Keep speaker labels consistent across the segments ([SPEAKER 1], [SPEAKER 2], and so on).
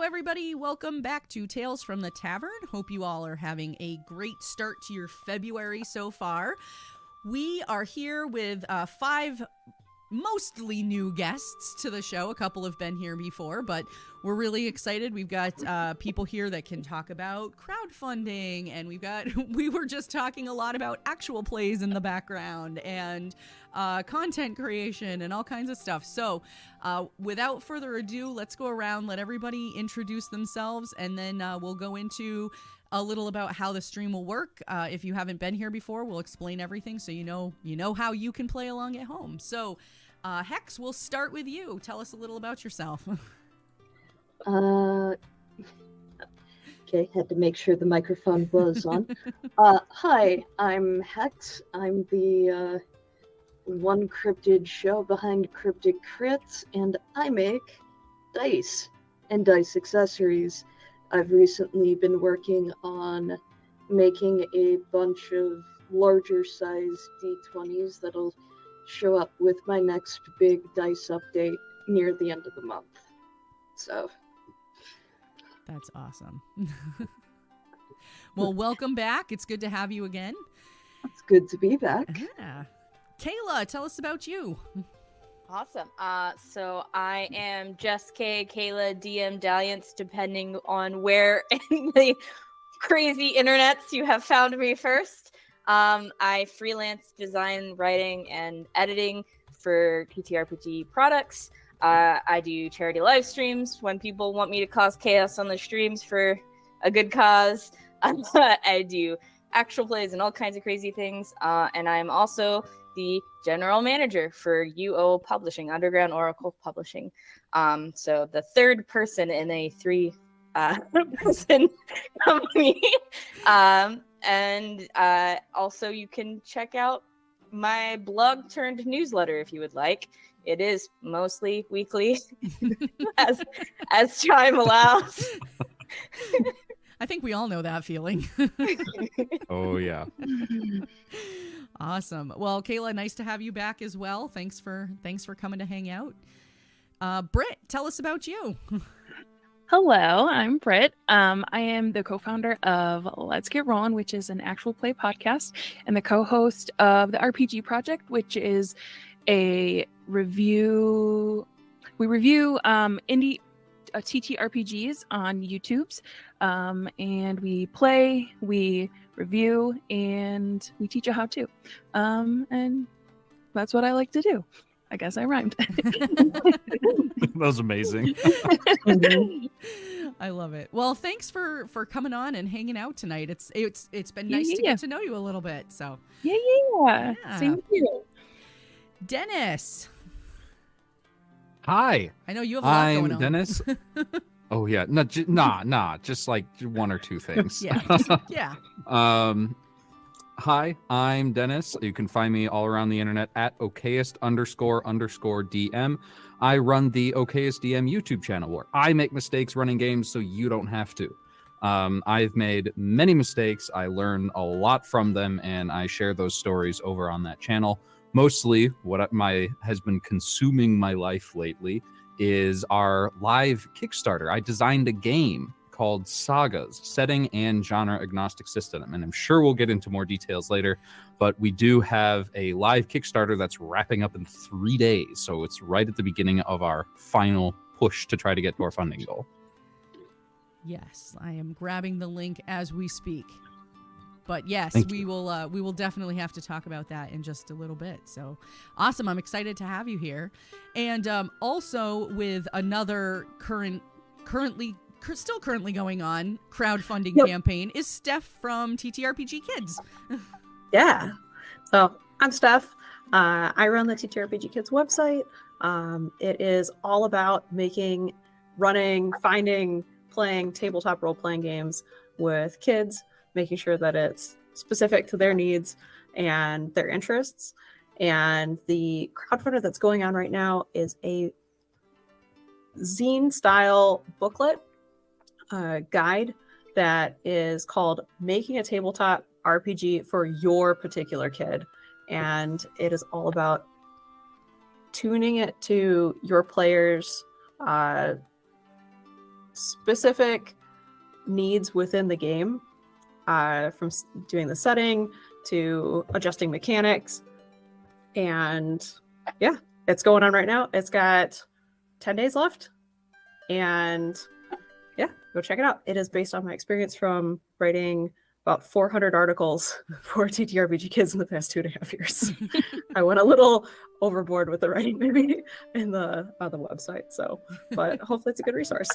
[SPEAKER 1] everybody. Welcome back to Tales from the Tavern. Hope you all are having a great start to your February so far. We are here with 5 mostly new guests to the show. A couple have been here before, but we're really excited. We've got people here that can talk about crowdfunding, and we were just talking a lot about actual plays in the background and content creation and all kinds of stuff. So without further ado, let's go around, let everybody introduce themselves, and then we'll go into a little about how the stream will work. If you haven't been here before, we'll explain everything so you know how you can play along at home. So Hex, we'll start with you. Tell us a little about yourself.
[SPEAKER 2] Okay, had to make sure the microphone was on. Hi, I'm Hex. I'm the one cryptid show behind Cryptic Crits, and I make dice and dice accessories. I've recently been working on making a bunch of larger size D20s that'll show up with my next big dice update near the end of the month. So
[SPEAKER 1] that's awesome. Well, welcome back. It's good to have you again.
[SPEAKER 2] It's good to be back.
[SPEAKER 1] Yeah. Kayla, tell us about you.
[SPEAKER 3] Awesome. So I am Jess K, Kayla, DM Dalliance, depending on where in the crazy internets you have found me first. I freelance design, writing, and editing for TTRPG products. I do charity live streams when people want me to cause chaos on the streams for a good cause. I do actual plays and all kinds of crazy things. And I'm also the general manager for UO Publishing, Underground Oracle Publishing. So the third person in a 3-person company. And also you can check out my blog turned newsletter if you would like. It is mostly weekly as time allows.
[SPEAKER 1] I think we all know that feeling.
[SPEAKER 4] Oh, yeah.
[SPEAKER 1] Awesome. Well, Kayla, nice to have you back as well. Thanks for coming to hang out. Britt, tell us about you.
[SPEAKER 5] Hello, I'm Britt. I am the co-founder of Let's Get Rollin', which is an actual play podcast, and the co-host of the RPG Project, which is a review. We review indie TTRPGs on YouTube's, and we play, we review, and we teach you how to. And that's what I like to do. I guess I rhymed.
[SPEAKER 4] That was amazing.
[SPEAKER 1] I love it. Well, thanks for coming on and hanging out tonight. It's been nice to get to know you a little bit. So
[SPEAKER 5] yeah. Same with you.
[SPEAKER 1] Dennis.
[SPEAKER 4] Hi.
[SPEAKER 1] I know you have a lot going on.
[SPEAKER 4] I'm Dennis. Oh yeah, just like one or two things.
[SPEAKER 1] Yeah.
[SPEAKER 4] Hi, I'm Dennis. You can find me all around the internet at okayest__DM. I run the Okayest DM YouTube channel where I make mistakes running games so you don't have to. I've made many mistakes. I learn a lot from them, and I share those stories over on that channel. Mostly what has been consuming my life lately is our live Kickstarter. I designed a game called Sagas, setting and genre agnostic system, and I'm sure we'll get into more details later, but we do have a live Kickstarter that's wrapping up in 3 days, so it's right at the beginning of our final push to try to get to our funding goal.
[SPEAKER 1] Yes, I am grabbing the link as we speak. But yes, we will definitely have to talk about that in just a little bit. So awesome. I'm excited to have you here. And also with another currently going on crowdfunding campaign is Steph from TTRPG Kids.
[SPEAKER 6] Yeah. So I'm Steph. I run the TTRPG Kids website. It is all about running, finding, playing tabletop role-playing games with kids, making sure that it's specific to their needs and their interests. And the crowdfunder that's going on right now is a zine-style booklet guide that is called Making a Tabletop RPG for Your Particular Kid. And it is all about tuning it to your players' specific needs within the game, from doing the setting to adjusting mechanics. And yeah, it's going on right now. It's got 10 days left. And yeah, go check it out. It is based on my experience from writing about 400 articles for TTRPG Kids in the past 2.5 years. I went a little overboard with the writing maybe on the website. So, but hopefully it's a good resource.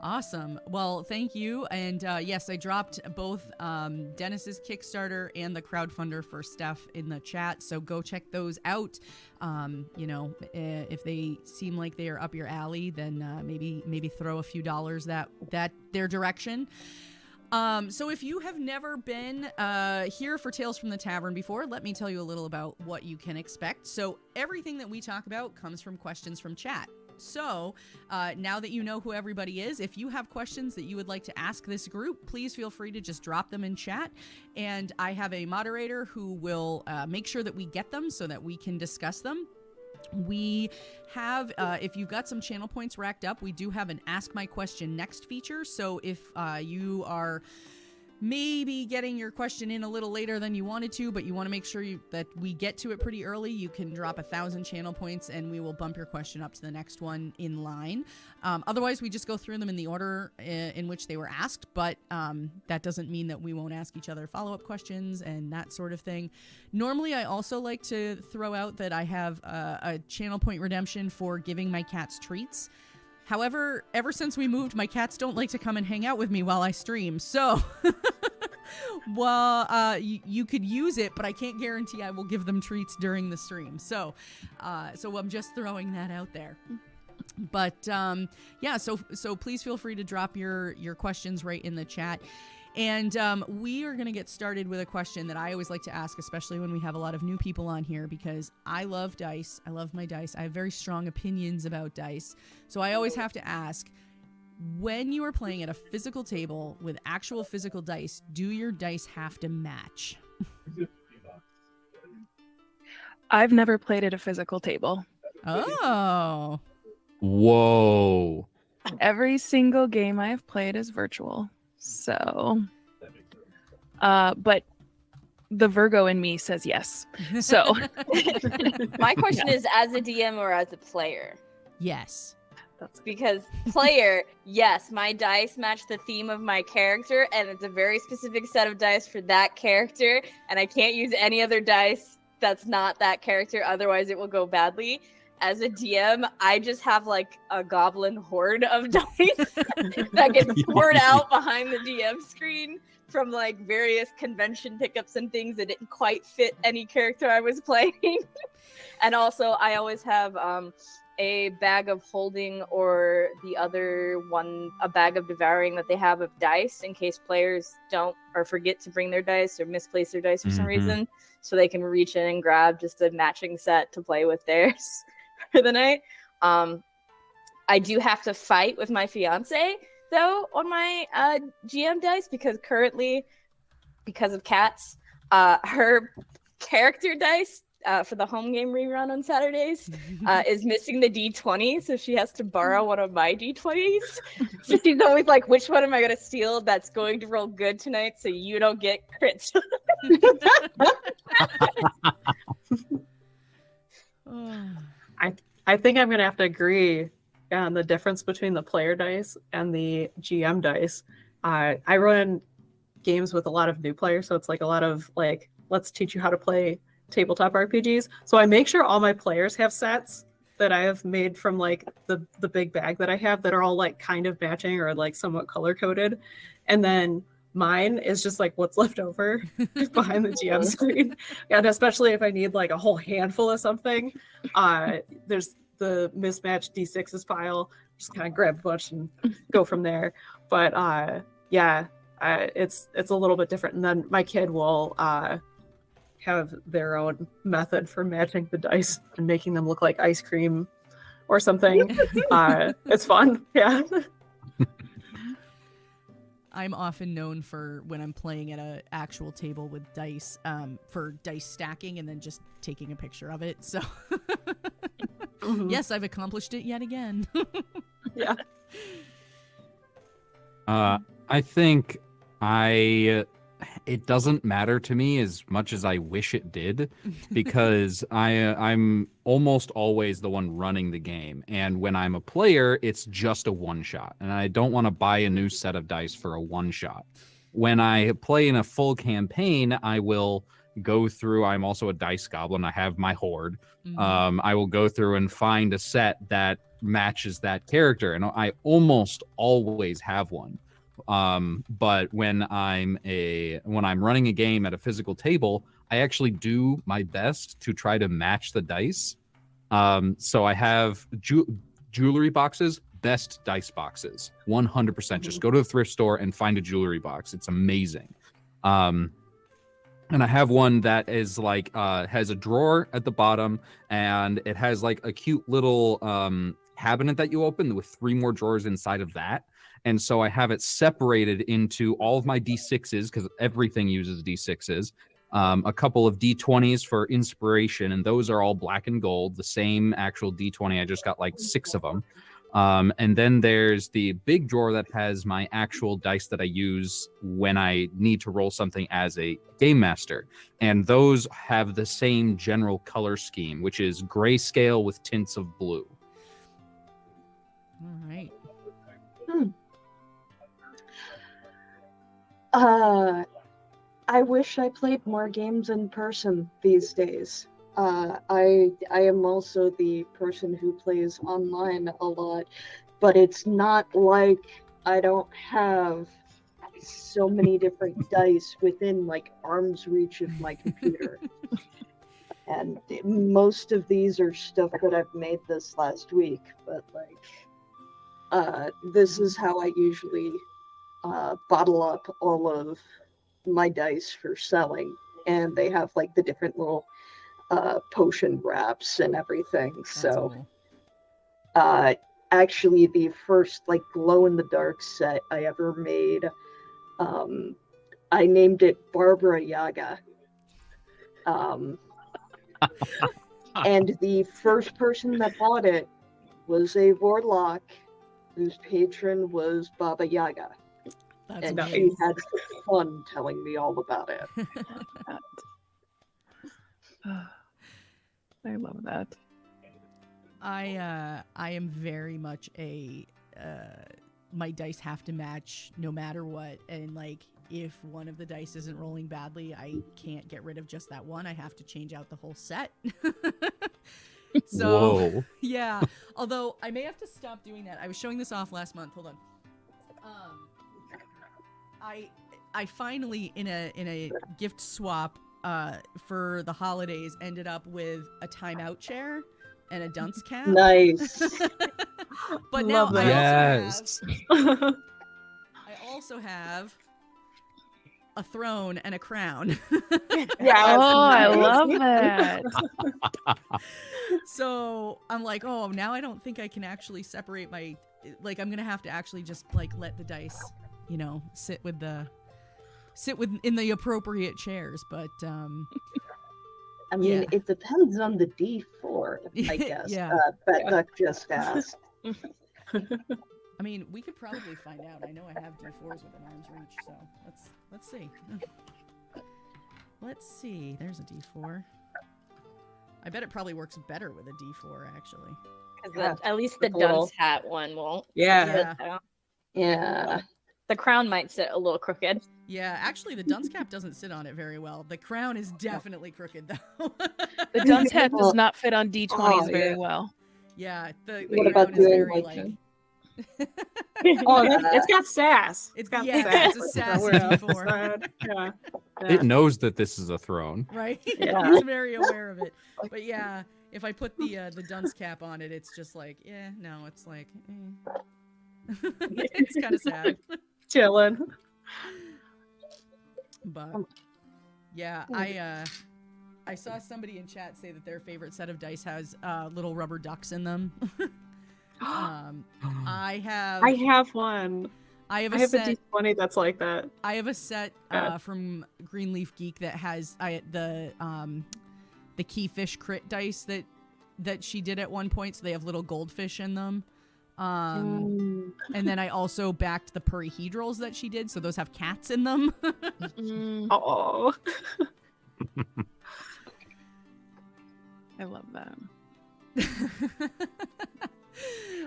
[SPEAKER 1] Awesome. Well, thank you. And yes, I dropped both Dennis's Kickstarter and the crowdfunder for Steph in the chat. So go check those out. If they seem like they are up your alley, then maybe throw a few dollars that their direction. So if you have never been here for Tales from the Tavern before, let me tell you a little about what you can expect. So everything that we talk about comes from questions from chat. So now that you know who everybody is, if you have questions that you would like to ask this group, please feel free to just drop them in chat. And I have a moderator who will make sure that we get them so that we can discuss them. We have, if you've got some channel points racked up, we do have an Ask My Question Next feature. So if you are maybe getting your question in a little later than you wanted to, but you want to make sure that we get to it pretty early, you can drop 1,000 channel points and we will bump your question up to the next one in line. Otherwise, we just go through them in the order in which they were asked, but that doesn't mean that we won't ask each other follow-up questions and that sort of thing. Normally, I also like to throw out that I have a channel point redemption for giving my cats treats. However, ever since we moved, my cats don't like to come and hang out with me while I stream. So, well, you could use it, but I can't guarantee I will give them treats during the stream. So I'm just throwing that out there. But yeah, so please feel free to drop your questions right in the chat. And we are going to get started with a question that I always like to ask, especially when we have a lot of new people on here, because I love dice. I love my dice. I have very strong opinions about dice. So I always have to ask, when you are playing at a physical table with actual physical dice, do your dice have to match?
[SPEAKER 5] I've never played at a physical table.
[SPEAKER 1] Oh.
[SPEAKER 4] Whoa.
[SPEAKER 5] Every single game I have played is virtual. So, but the Virgo in me says yes. So,
[SPEAKER 3] My question is, as a DM or as a player?
[SPEAKER 1] Yes.
[SPEAKER 3] Because player, yes, my dice match the theme of my character, and it's a very specific set of dice for that character, and I can't use any other dice that's not that character, otherwise it will go badly. As a DM, I just have like a goblin horde of dice that gets poured out behind the DM screen from like various convention pickups and things that didn't quite fit any character I was playing. And also, I always have a bag of holding, or the other one, a bag of devouring that they have of dice in case players don't or forget to bring their dice or misplace their dice for some reason, so they can reach in and grab just a matching set to play with theirs for the night. I do have to fight with my fiance though on my GM dice, because currently, because of cats, her character dice for the home game rerun on Saturdays is missing the D20, so she has to borrow one of my D20s. So she's always like, which one am I going to steal that's going to roll good tonight so you don't get crits?
[SPEAKER 6] I think I'm going to have to agree on the difference between the player dice and the GM dice. I run games with a lot of new players, so it's like a lot of like, let's teach you how to play tabletop RPGs. So I make sure all my players have sets that I have made from like the big bag that I have that are all like kind of matching or like somewhat color coded. And then mine is just like what's left over behind the GM screen. And especially if I need like a whole handful of something, there's the mismatched D6s pile. Just kind of grab a bunch and go from there. But it's a little bit different. And then my kid will have their own method for matching the dice and making them look like ice cream or something. It's fun. Yeah.
[SPEAKER 1] I'm often known for, when I'm playing at an actual table with dice, for dice stacking and then just taking a picture of it. So yes, I've accomplished it yet again.
[SPEAKER 6] Yeah.
[SPEAKER 4] I think it doesn't matter to me as much as I wish it did, because I'm almost always the one running the game, and when I'm a player, it's just a one shot, and I don't want to buy a new set of dice for a one shot. When I play in a full campaign, I will go through. I'm also a dice goblin. I have my horde. I will go through and find a set that matches that character, and I almost always have one. But when I'm running a game at a physical table, I actually do my best to try to match the dice. So I have jewelry boxes, best dice boxes, 100%. Just go to the thrift store and find a jewelry box. It's amazing. And I have one that is like has a drawer at the bottom, and it has like a cute little cabinet that you open with 3 more drawers inside of that. And so I have it separated into all of my D6s, because everything uses D6s, a couple of D20s for inspiration, and those are all black and gold, the same actual D20. I just got like 6 of them. And then there's the big drawer that has my actual dice that I use when I need to roll something as a game master. And those have the same general color scheme, which is grayscale with tints of blue.
[SPEAKER 1] All right.
[SPEAKER 2] I wish I played more games in person these days. I am also the person who plays online a lot, but it's not like I don't have so many different dice within like arm's reach of my computer. And most of these are stuff that I've made this last week, but like this is how I usually bottle up all of my dice for selling, and they have like the different little potion wraps and everything.
[SPEAKER 1] That's
[SPEAKER 2] So
[SPEAKER 1] cool.
[SPEAKER 2] actually the first like glow in the dark set I ever made, I named it Barbara Yaga, and the first person that bought it was a warlock whose patron was Baba Yaga.
[SPEAKER 1] That's
[SPEAKER 2] And
[SPEAKER 1] amazing.
[SPEAKER 2] she had fun telling me all about it.
[SPEAKER 5] I love that.
[SPEAKER 1] I am very much a my dice have to match no matter what, and like if one of the dice isn't rolling badly, I can't get rid of just that one. I have to change out the whole set. So
[SPEAKER 4] Whoa.
[SPEAKER 1] yeah, although I may have to stop doing that. I was showing this off last month. Hold on. I finally in a gift swap for the holidays ended up with a timeout chair and a dunce cap.
[SPEAKER 2] Nice.
[SPEAKER 1] But now
[SPEAKER 6] Love that.
[SPEAKER 1] I also have a throne and a crown.
[SPEAKER 6] Yeah.
[SPEAKER 5] Oh, I
[SPEAKER 6] nice.
[SPEAKER 5] love that.
[SPEAKER 1] So I'm like, oh, now I don't think I can actually separate my, like, I'm gonna have to actually just like let the dice, you know, sit in the appropriate chairs. But
[SPEAKER 2] I mean,
[SPEAKER 1] Yeah.
[SPEAKER 2] it depends on the D4, I guess.
[SPEAKER 1] Yeah.
[SPEAKER 2] Duck just asked.
[SPEAKER 1] I mean, we could probably find out. I know I have D4s within arm's reach, so let's see. Let's see. There's a D4. I bet it probably works better with a D4, actually.
[SPEAKER 3] Because at least the
[SPEAKER 6] Like a little-
[SPEAKER 3] dunce hat one won't.
[SPEAKER 6] Yeah.
[SPEAKER 2] Yeah.
[SPEAKER 3] The crown might sit a little crooked.
[SPEAKER 1] Yeah, actually, the dunce cap doesn't sit on it very well. The crown is definitely crooked, though.
[SPEAKER 5] The dunce hat does
[SPEAKER 2] Well,
[SPEAKER 5] not fit on D20s
[SPEAKER 6] oh,
[SPEAKER 5] very
[SPEAKER 6] yeah.
[SPEAKER 5] well.
[SPEAKER 1] Yeah, the
[SPEAKER 2] What
[SPEAKER 1] crown
[SPEAKER 2] about
[SPEAKER 1] is
[SPEAKER 2] doing
[SPEAKER 1] very
[SPEAKER 2] like
[SPEAKER 1] like.
[SPEAKER 6] Oh, it's got sass. It's got
[SPEAKER 1] Yeah,
[SPEAKER 6] sass.
[SPEAKER 1] it's a sassy
[SPEAKER 6] We're on
[SPEAKER 1] D4.
[SPEAKER 6] the side. Yeah.
[SPEAKER 4] It knows that this is a throne.
[SPEAKER 1] Right?
[SPEAKER 6] Yeah.
[SPEAKER 1] He's very aware of it. But yeah, if I put the dunce cap on it, it's just like, yeah, no, it's like, it's kind of sad.
[SPEAKER 6] Chilling.
[SPEAKER 1] But yeah, I saw somebody in chat say that their favorite set of dice has little rubber ducks in them. I have
[SPEAKER 6] one.
[SPEAKER 1] I have
[SPEAKER 6] I
[SPEAKER 1] a
[SPEAKER 6] have
[SPEAKER 1] set.
[SPEAKER 6] a D20 that's like that.
[SPEAKER 1] I have a set
[SPEAKER 6] Yeah.
[SPEAKER 1] from Greenleaf Geek that has the keyfish crit dice that she did at one point. So they have little goldfish in them. And then I also backed the perihedrals that she did, so those have cats in them.
[SPEAKER 6] Oh,
[SPEAKER 5] I love that.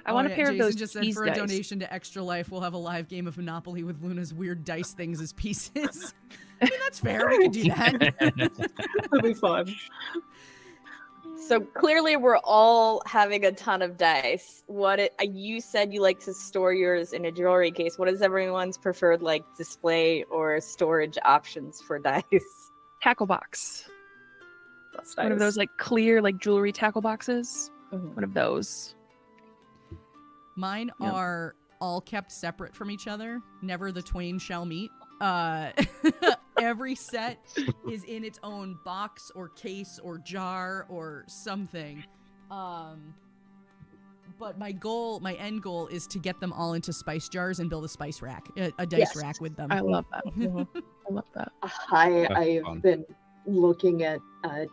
[SPEAKER 5] I want a pair of
[SPEAKER 1] Jason
[SPEAKER 5] those
[SPEAKER 1] just said
[SPEAKER 5] cheese
[SPEAKER 1] for
[SPEAKER 5] dice.
[SPEAKER 1] a donation to Extra Life, we'll have a live game of Monopoly with Luna's weird dice things as pieces. I mean, that's fair. We could do that.
[SPEAKER 6] that'd be fun.
[SPEAKER 3] So clearly, we're all having a ton of dice. You said you like to store yours in a jewelry case. What is everyone's preferred like display or storage options for dice?
[SPEAKER 5] Tackle box.
[SPEAKER 6] That's
[SPEAKER 5] One of
[SPEAKER 6] nice.
[SPEAKER 5] those like clear like jewelry tackle boxes.
[SPEAKER 3] Mhm.
[SPEAKER 5] One of those.
[SPEAKER 1] Mine
[SPEAKER 5] Yep.
[SPEAKER 1] are all kept separate from each other. Never the twain shall meet. Every set is in its own box or case or jar or something. But my end goal is to get them all into spice jars and build a spice rack, a dice
[SPEAKER 2] Yes.
[SPEAKER 1] rack with them.
[SPEAKER 5] I love that. I love that.
[SPEAKER 4] That's
[SPEAKER 2] I've
[SPEAKER 4] fun.
[SPEAKER 2] been looking at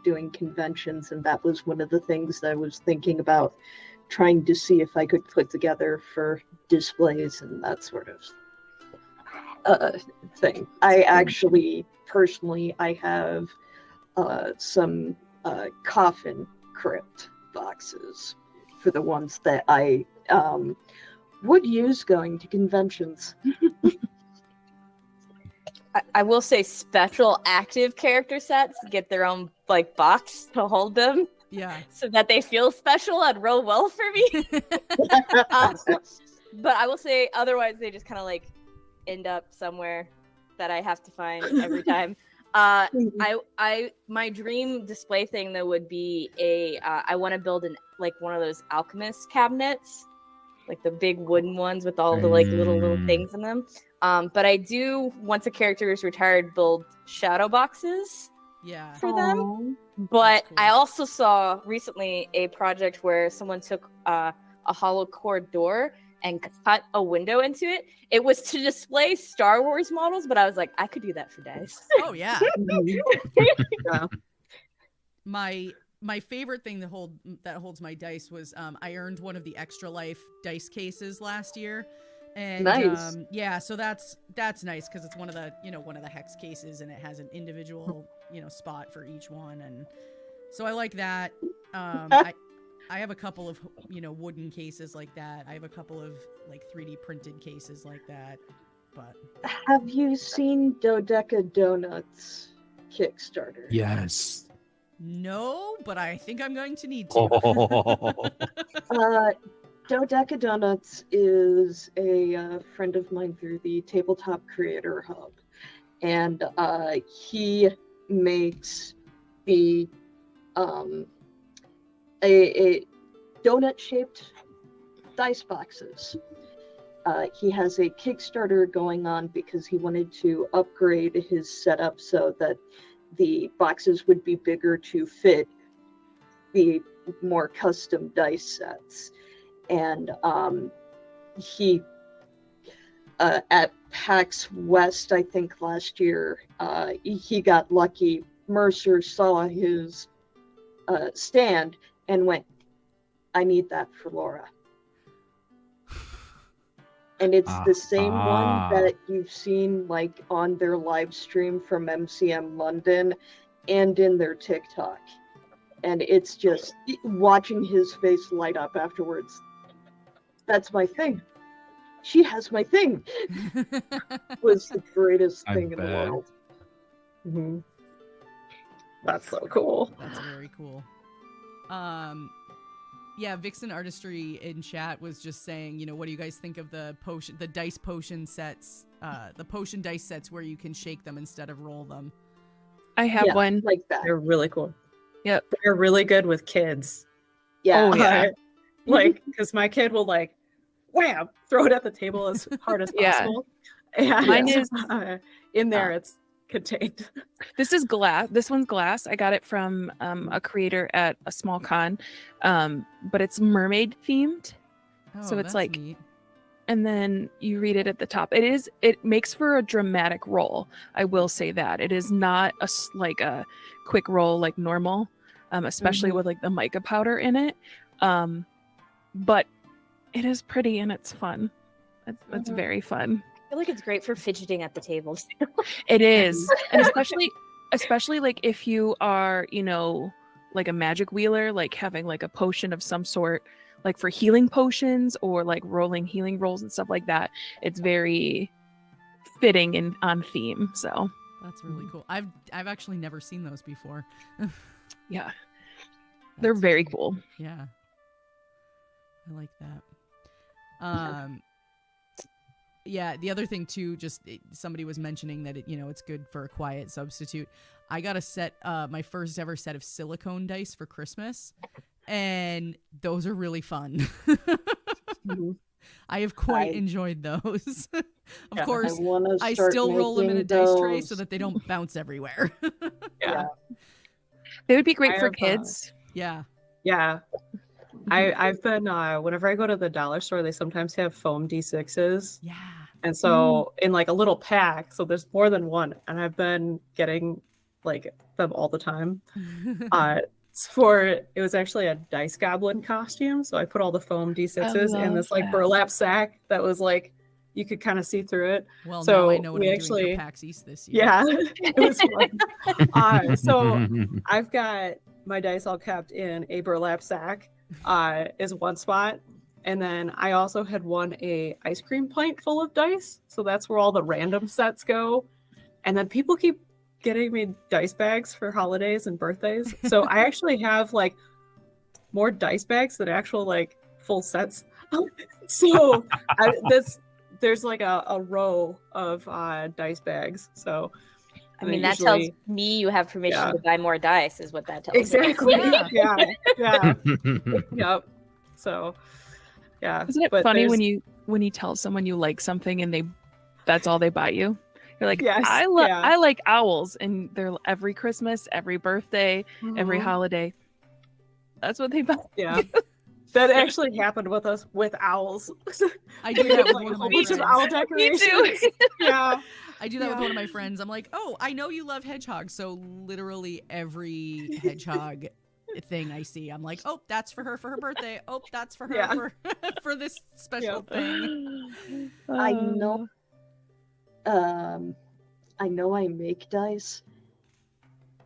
[SPEAKER 2] doing conventions, and that was one of the things that I was thinking about trying to see if I could put together for displays and that sort of thing. I actually, personally, I have some coffin crypt boxes for the ones that I would use going to conventions.
[SPEAKER 3] I will say special active character sets get their own like box to hold them
[SPEAKER 1] Yeah.
[SPEAKER 3] so that they feel special and roll well for me. But I will say otherwise they just kind of like end up somewhere that I have to find every time. My dream display thing though would be I want to build one of those alchemist cabinets, like the big wooden ones with all the like little things in them. But I do, once a character is retired, build shadow boxes
[SPEAKER 1] Yeah.
[SPEAKER 3] for them.
[SPEAKER 6] Aw.
[SPEAKER 3] But
[SPEAKER 1] That's cool.
[SPEAKER 3] I also saw recently a project where someone took a hollow core door and cut a window into it. It was to display Star Wars models, but I was like, I could do that for dice.
[SPEAKER 1] Oh yeah.
[SPEAKER 6] Yeah.
[SPEAKER 1] My favorite thing that holds my dice was I earned one of the Extra Life dice cases last year. And
[SPEAKER 2] Nice.
[SPEAKER 1] yeah, so that's nice because it's one of the hex cases and it has an individual, spot for each one, and so I like that. I have a couple of wooden cases like that. I have a couple of like 3D printed cases like that. But
[SPEAKER 2] Have you seen Dodeca Donuts Kickstarter?
[SPEAKER 4] Yes.
[SPEAKER 1] no, but I think I'm going to need to.
[SPEAKER 2] Dodeca Donuts is a friend of mine through the Tabletop Creator Hub, and he makes the a donut-shaped dice boxes. He has a Kickstarter going on because he wanted to upgrade his setup so that the boxes would be bigger to fit the more custom dice sets. And he at PAX West, I think last year, he got lucky. Mercer saw his stand and went, I need that for Laura. And it's the same one that you've seen like on their live stream from MCM London and in their TikTok. And it's just watching his face light up afterwards. That's my thing. She has my thing. Was the greatest thing in the
[SPEAKER 4] bet.
[SPEAKER 2] world.
[SPEAKER 6] Mhm. That's so cool.
[SPEAKER 1] That's very cool. Yeah, Vixen Artistry in chat was just saying, what do you guys think of the dice potion sets, the potion dice sets where you can shake them instead of roll them?
[SPEAKER 5] I have one.
[SPEAKER 2] Like that.
[SPEAKER 6] They're really cool.
[SPEAKER 5] Yep.
[SPEAKER 6] They're really good with kids.
[SPEAKER 2] Yeah.
[SPEAKER 5] Oh, yeah.
[SPEAKER 6] Like, because my kid will like, wham, throw it at the table as hard as
[SPEAKER 5] Yeah.
[SPEAKER 6] possible. And
[SPEAKER 5] Mine is
[SPEAKER 6] in there, it's contained.
[SPEAKER 5] This is glass. This one's glass. I got it from a creator at a small con, but it's mermaid themed. So it's
[SPEAKER 1] that's
[SPEAKER 5] like-
[SPEAKER 1] neat.
[SPEAKER 5] And then you read it at the top. It makes for a dramatic roll. I will say that it is not like a quick roll like normal, especially with like the mica powder in it. But It is pretty and it's fun. It's very fun.
[SPEAKER 3] I feel like it's great for fidgeting at the table.
[SPEAKER 5] It is, and especially like if you are, like a magic wheeler, like having like a potion of some sort, like for healing potions or like rolling healing rolls and stuff like that. It's very fitting and on theme. So
[SPEAKER 1] That's really cool. I've actually never seen those before.
[SPEAKER 5] yeah, they're
[SPEAKER 1] That's
[SPEAKER 5] very cool.
[SPEAKER 1] Yeah. I like that. Yeah, the other thing too, somebody was mentioning that it's good for a quiet substitute. I got a set, my first ever set of silicone dice for Christmas, and those are really fun. I have quite enjoyed those. Of course, I still roll them in a dice tray so that they don't bounce everywhere.
[SPEAKER 6] Yeah.
[SPEAKER 5] They would be great for kids.
[SPEAKER 1] Yeah.
[SPEAKER 6] Yeah. I've been whenever I go to the dollar store, they sometimes have foam D6s.
[SPEAKER 1] Yeah.
[SPEAKER 6] And so in like a little pack, so there's more than one, and I've been getting like them all the time. It was actually a dice goblin costume, so I put all the foam D6s in this like burlap sack that was like you could kind of see through it.
[SPEAKER 1] Well,
[SPEAKER 6] so
[SPEAKER 1] now I know what I'm doing for PAX East this year.
[SPEAKER 6] Yeah, it was fun. So I've got my dice all kept in a burlap sack. Is one spot, and then I also had won a ice cream pint full of dice, so that's where all the random sets go. And then people keep getting me dice bags for holidays and birthdays, so I actually have like more dice bags than actual like full sets. So there's like a row of dice bags. So
[SPEAKER 3] I mean, that tells me you have permission to buy more dice, is what that tells me.
[SPEAKER 6] Exactly. Yeah. Yep. So, yeah.
[SPEAKER 5] Isn't it funny when you tell someone you like something and that's all they buy you? You're like,
[SPEAKER 6] yes,
[SPEAKER 5] I like owls, and they're every Christmas, every birthday, every holiday. That's what they buy.
[SPEAKER 6] Yeah. That actually happened with us with owls.
[SPEAKER 1] I do that with
[SPEAKER 6] like
[SPEAKER 1] one
[SPEAKER 6] a
[SPEAKER 1] of
[SPEAKER 6] whole
[SPEAKER 1] my
[SPEAKER 6] bunch of
[SPEAKER 1] friends.
[SPEAKER 6] owl decorations.
[SPEAKER 5] Me too.
[SPEAKER 6] Yeah.
[SPEAKER 1] I do that with one of my friends. I'm like, oh, I know you love hedgehogs. So literally every hedgehog thing I see, I'm like, oh, that's for her birthday. Oh, that's for her for this special thing.
[SPEAKER 2] I know. I know I make dice,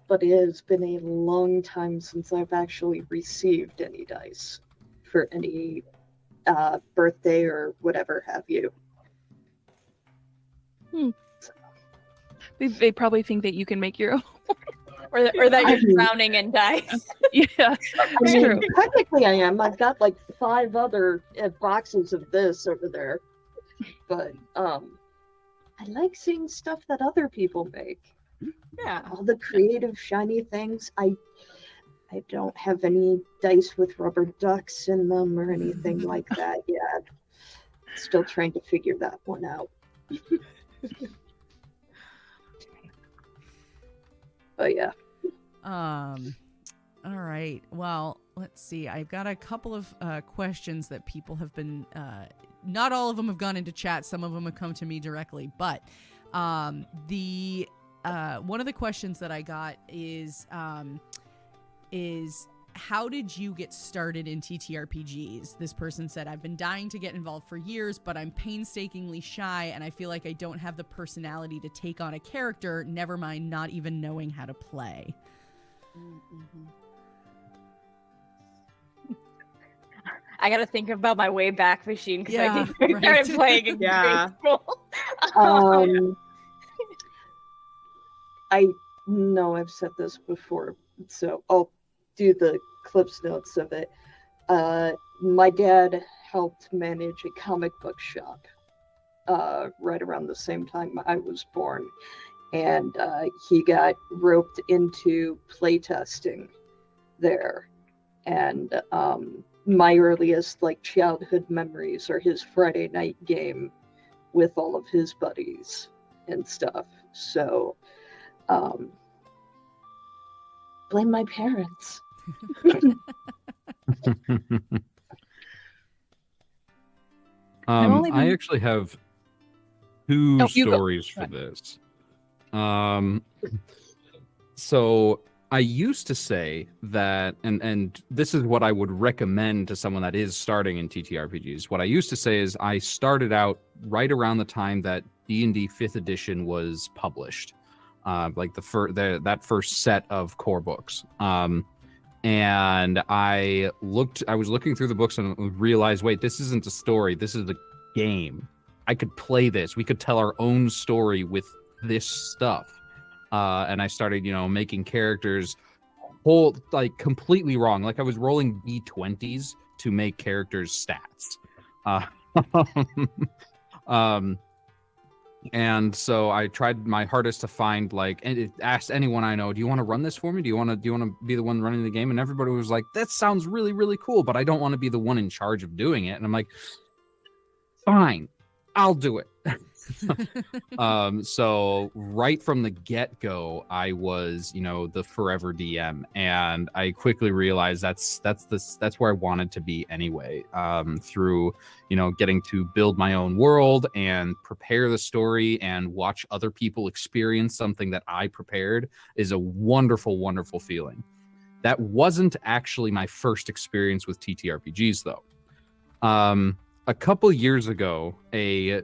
[SPEAKER 2] but it has been a long time since I've actually received any dice for any birthday or whatever have you.
[SPEAKER 5] They probably think that you can make your own.
[SPEAKER 3] or that you're drowning in dice.
[SPEAKER 5] Yeah, it's true.
[SPEAKER 2] Technically I am. I've got like 5 other boxes of this over there. But I like seeing stuff that other people make.
[SPEAKER 6] Yeah.
[SPEAKER 2] All the creative, shiny things. I don't have any dice with rubber ducks in them or anything like that yet. Still trying to figure that one out. But yeah.
[SPEAKER 1] All right. Well, let's see. I've got a couple of questions that people have been. Not all of them have gone into chat. Some of them have come to me directly. But the one of the questions that I got is how did you get started in TTRPGs? This person said, I've been dying to get involved for years, but I'm painstakingly shy, and I feel like I don't have the personality to take on a character, never mind not even knowing how to play.
[SPEAKER 3] I gotta think about my way back machine because I think I started playing in grade school.
[SPEAKER 2] I know I've said this before, so I'll do the clips notes of it. My dad helped manage a comic book shop right around the same time I was born, and he got roped into playtesting there. And my earliest like childhood memories are his Friday night game with all of his buddies and stuff. So blame my parents.
[SPEAKER 4] I actually have two
[SPEAKER 5] you go.
[SPEAKER 4] stories for this. So I used to say that, and this is what I would recommend to someone that is starting in TTRPGs. What I used to say is I started out right around the time that D&D 5th edition was published, like that first set of core books. And I was looking through the books and realized, wait, this isn't a story. This is a game. I could play this. We could tell our own story with this stuff. And I started, making characters completely wrong. Like I was rolling D20s to make characters stats. And so I tried my hardest to find and asked anyone I know, do you want to run this for me? Do you want to be the one running the game? And everybody was like, that sounds really, really cool, but I don't want to be the one in charge of doing it. And I'm like, fine, I'll do it. So right from the get-go, I was, the forever DM, and I quickly realized that's where I wanted to be anyway. Through, getting to build my own world and prepare the story and watch other people experience something that I prepared is a wonderful, wonderful feeling. That wasn't actually my first experience with TTRPGs, though. A couple years ago, a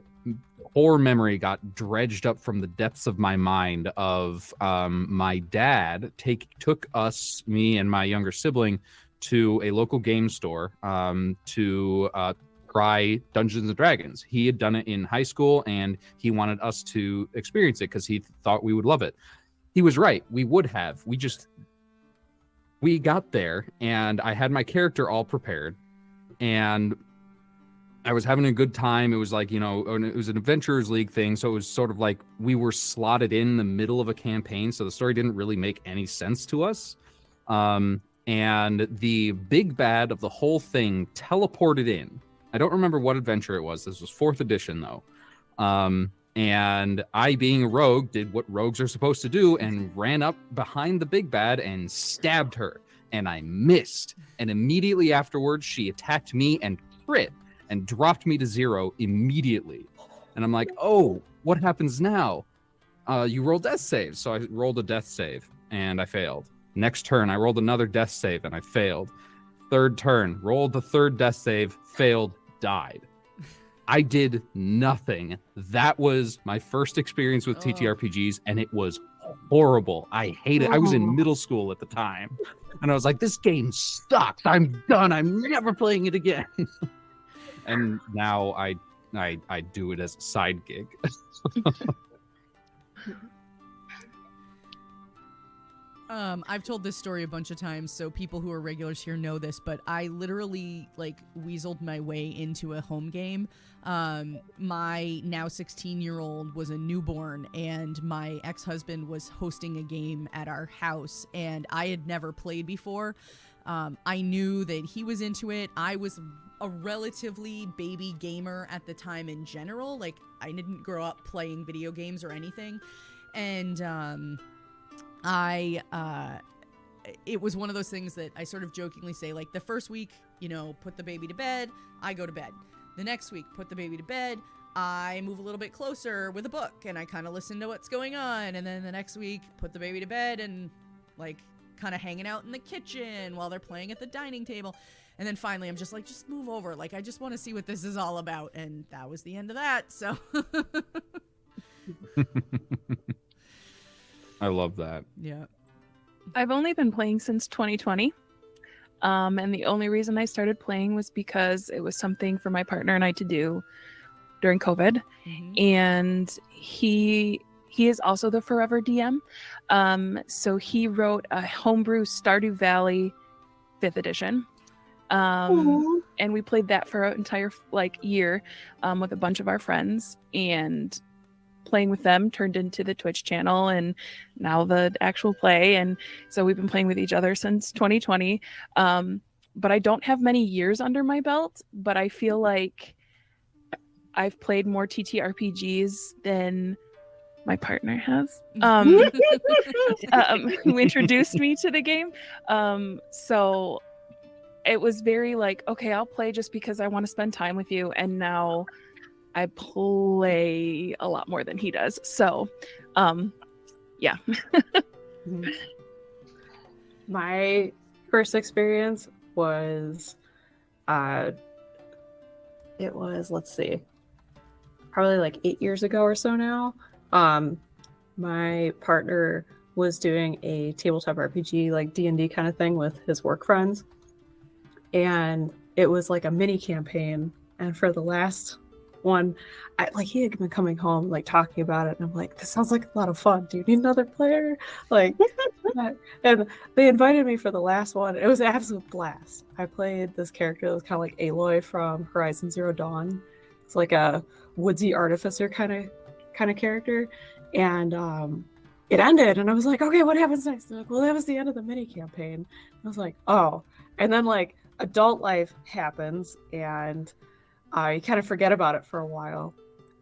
[SPEAKER 4] horror memory got dredged up from the depths of my mind of my dad took me and my younger sibling, to a local game store to try Dungeons and Dragons. He had done it in high school, and he wanted us to experience it because he thought we would love it. He was right. We would have. We got there, and I had my character all prepared, and I was having a good time. It was like, it was an Adventurers League thing. So it was sort of like we were slotted in the middle of a campaign. So the story didn't really make any sense to us. And the big bad of the whole thing teleported in. I don't remember what adventure it was. This was 4th edition, though. And I, being a rogue, did what rogues are supposed to do and ran up behind the big bad and stabbed her. And I missed. And immediately afterwards, she attacked me and crit and dropped me to 0 immediately. And I'm like, oh, what happens now? You roll death saves. So I rolled a death save and I failed. Next turn, I rolled another death save and I failed. Third turn, rolled the third death save, failed, died. I did nothing. That was my first experience with TTRPGs, and it was horrible. I hated it. I was in middle school at the time. And I was like, this game sucks. I'm done. I'm never playing it again. And now I do it as a side gig.
[SPEAKER 1] I've told this story a bunch of times, so people who are regulars here know this, but I literally weaseled my way into a home game. My now 16-year-old was a newborn, and my ex-husband was hosting a game at our house, and I had never played before. I knew that he was into it. I was a relatively baby gamer at the time in general. I didn't grow up playing video games or anything. And it was one of those things that I sort of jokingly say, the first week, put the baby to bed, I go to bed. The next week, put the baby to bed, I move a little bit closer with a book and I kind of listen to what's going on. And then the next week, put the baby to bed and kind of hanging out in the kitchen while they're playing at the dining table. And then finally, I'm just just move over. I just want to see what this is all about. And that was the end of that. So
[SPEAKER 4] I love that.
[SPEAKER 1] Yeah.
[SPEAKER 5] I've only been playing since 2020. And the only reason I started playing was because it was something for my partner and I to do during COVID.
[SPEAKER 1] Mm-hmm.
[SPEAKER 5] And he is also the forever DM. So he wrote a homebrew Stardew Valley 5th edition. And we played that for an entire year with a bunch of our friends, and playing with them turned into the Twitch channel and now the actual play. And so we've been playing with each other since 2020. But I don't have many years under my belt, but I feel like I've played more TTRPGs than my partner has, who introduced me to the game. So it was very okay, I'll play just because I want to spend time with you. And now I play a lot more than he does. So, yeah.
[SPEAKER 6] My first experience was, it was, let's see, probably like 8 years ago or so now. My partner was doing a tabletop RPG, like D&D kind of thing with his work friends. And it was like a mini campaign. And for the last one, he had been coming home, like talking about it. And I'm like, this sounds like a lot of fun. Do you need another player? Like, and they invited me for the last one. It was an absolute blast. I played this character that was kind of like Aloy from Horizon Zero Dawn. It's like a woodsy artificer kind of character. And it ended, and I was like, okay, what happens next? They're like, well, that was the end of the mini campaign. I was like, oh. And then like adult life happens, and I kind of forget about it for a while.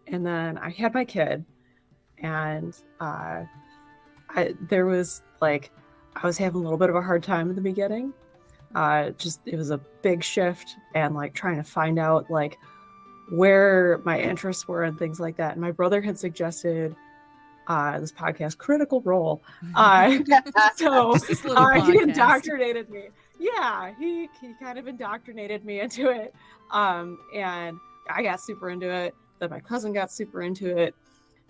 [SPEAKER 6] And then I had my kid, and there was like, I was having a little bit of a hard time in the beginning. It was a big shift, and like trying to find out like where my interests were and things like that. And my brother had suggested this podcast, Critical Role. So
[SPEAKER 1] Just this little
[SPEAKER 6] he
[SPEAKER 1] podcast.
[SPEAKER 6] indoctrinated me. Yeah, he kind of indoctrinated me into it. And I got super into it. Then my cousin got super into it.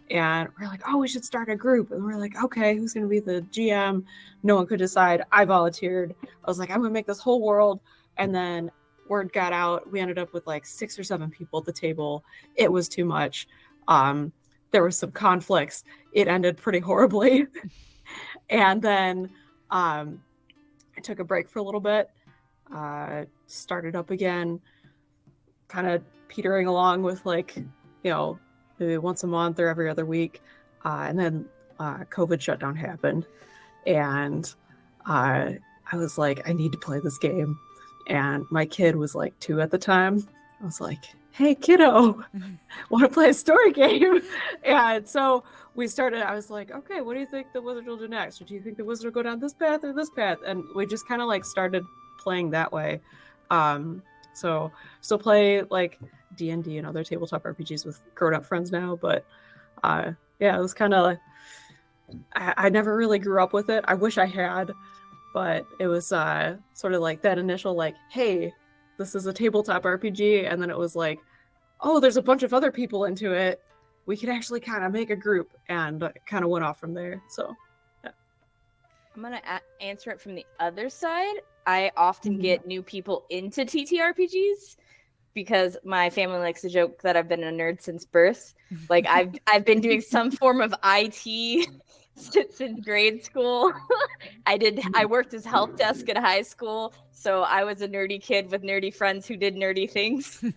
[SPEAKER 6] And we're like, oh, we should start a group. And we're like, okay, who's going to be the GM? No one could decide. I volunteered. I was like, I'm going to make this whole world. And then word got out. We ended up with like 6 or 7 people at the table. It was too much. There were some conflicts. It ended pretty horribly. And then I took a break for a little bit, started up again, kind of petering along with like, maybe once a month or every other week. And then COVID shutdown happened. And I was like, I need to play this game. And my kid was like 2 at the time. I was like, hey, kiddo, want to play a story game? And so we started, I was like, okay, what do you think the wizard will do next? Or do you think the wizard will go down this path or this path? And we just kind of like started playing that way. So still play like D&D and other tabletop RPGs with grown-up friends now. But it was kind of, I never really grew up with it. I wish I had, but it was sort of like that initial like, hey, this is a tabletop RPG, and then it was like, oh, there's a bunch of other people into it. We could actually kind of make a group, and kind of went off from there. So, yeah.
[SPEAKER 3] I'm gonna answer it from the other side. I often get new people into TTRPGs because my family likes to joke that I've been a nerd since birth. Like I've been doing some form of IT since grade school. I worked as help desk at high school, so I was a nerdy kid with nerdy friends who did nerdy things. So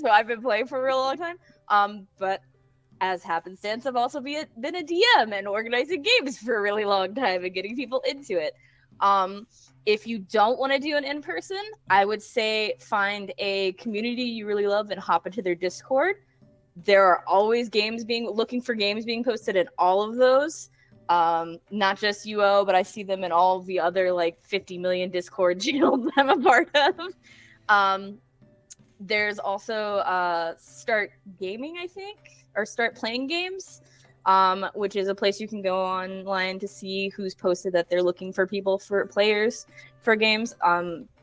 [SPEAKER 3] I've been playing for a real long time. But as happenstance, I've also been a DM and organizing games for a really long time and getting people into it. If you don't want to do an in-person, I would say find a community you really love and hop into their Discord. There are always looking for games being posted in all of those. Not just UO, but I see them in all the other like 50 million Discord channels I'm a part of. There's also Start Gaming, I think, or Start Playing Games, which is a place you can go online to see who's posted that they're looking for players for games.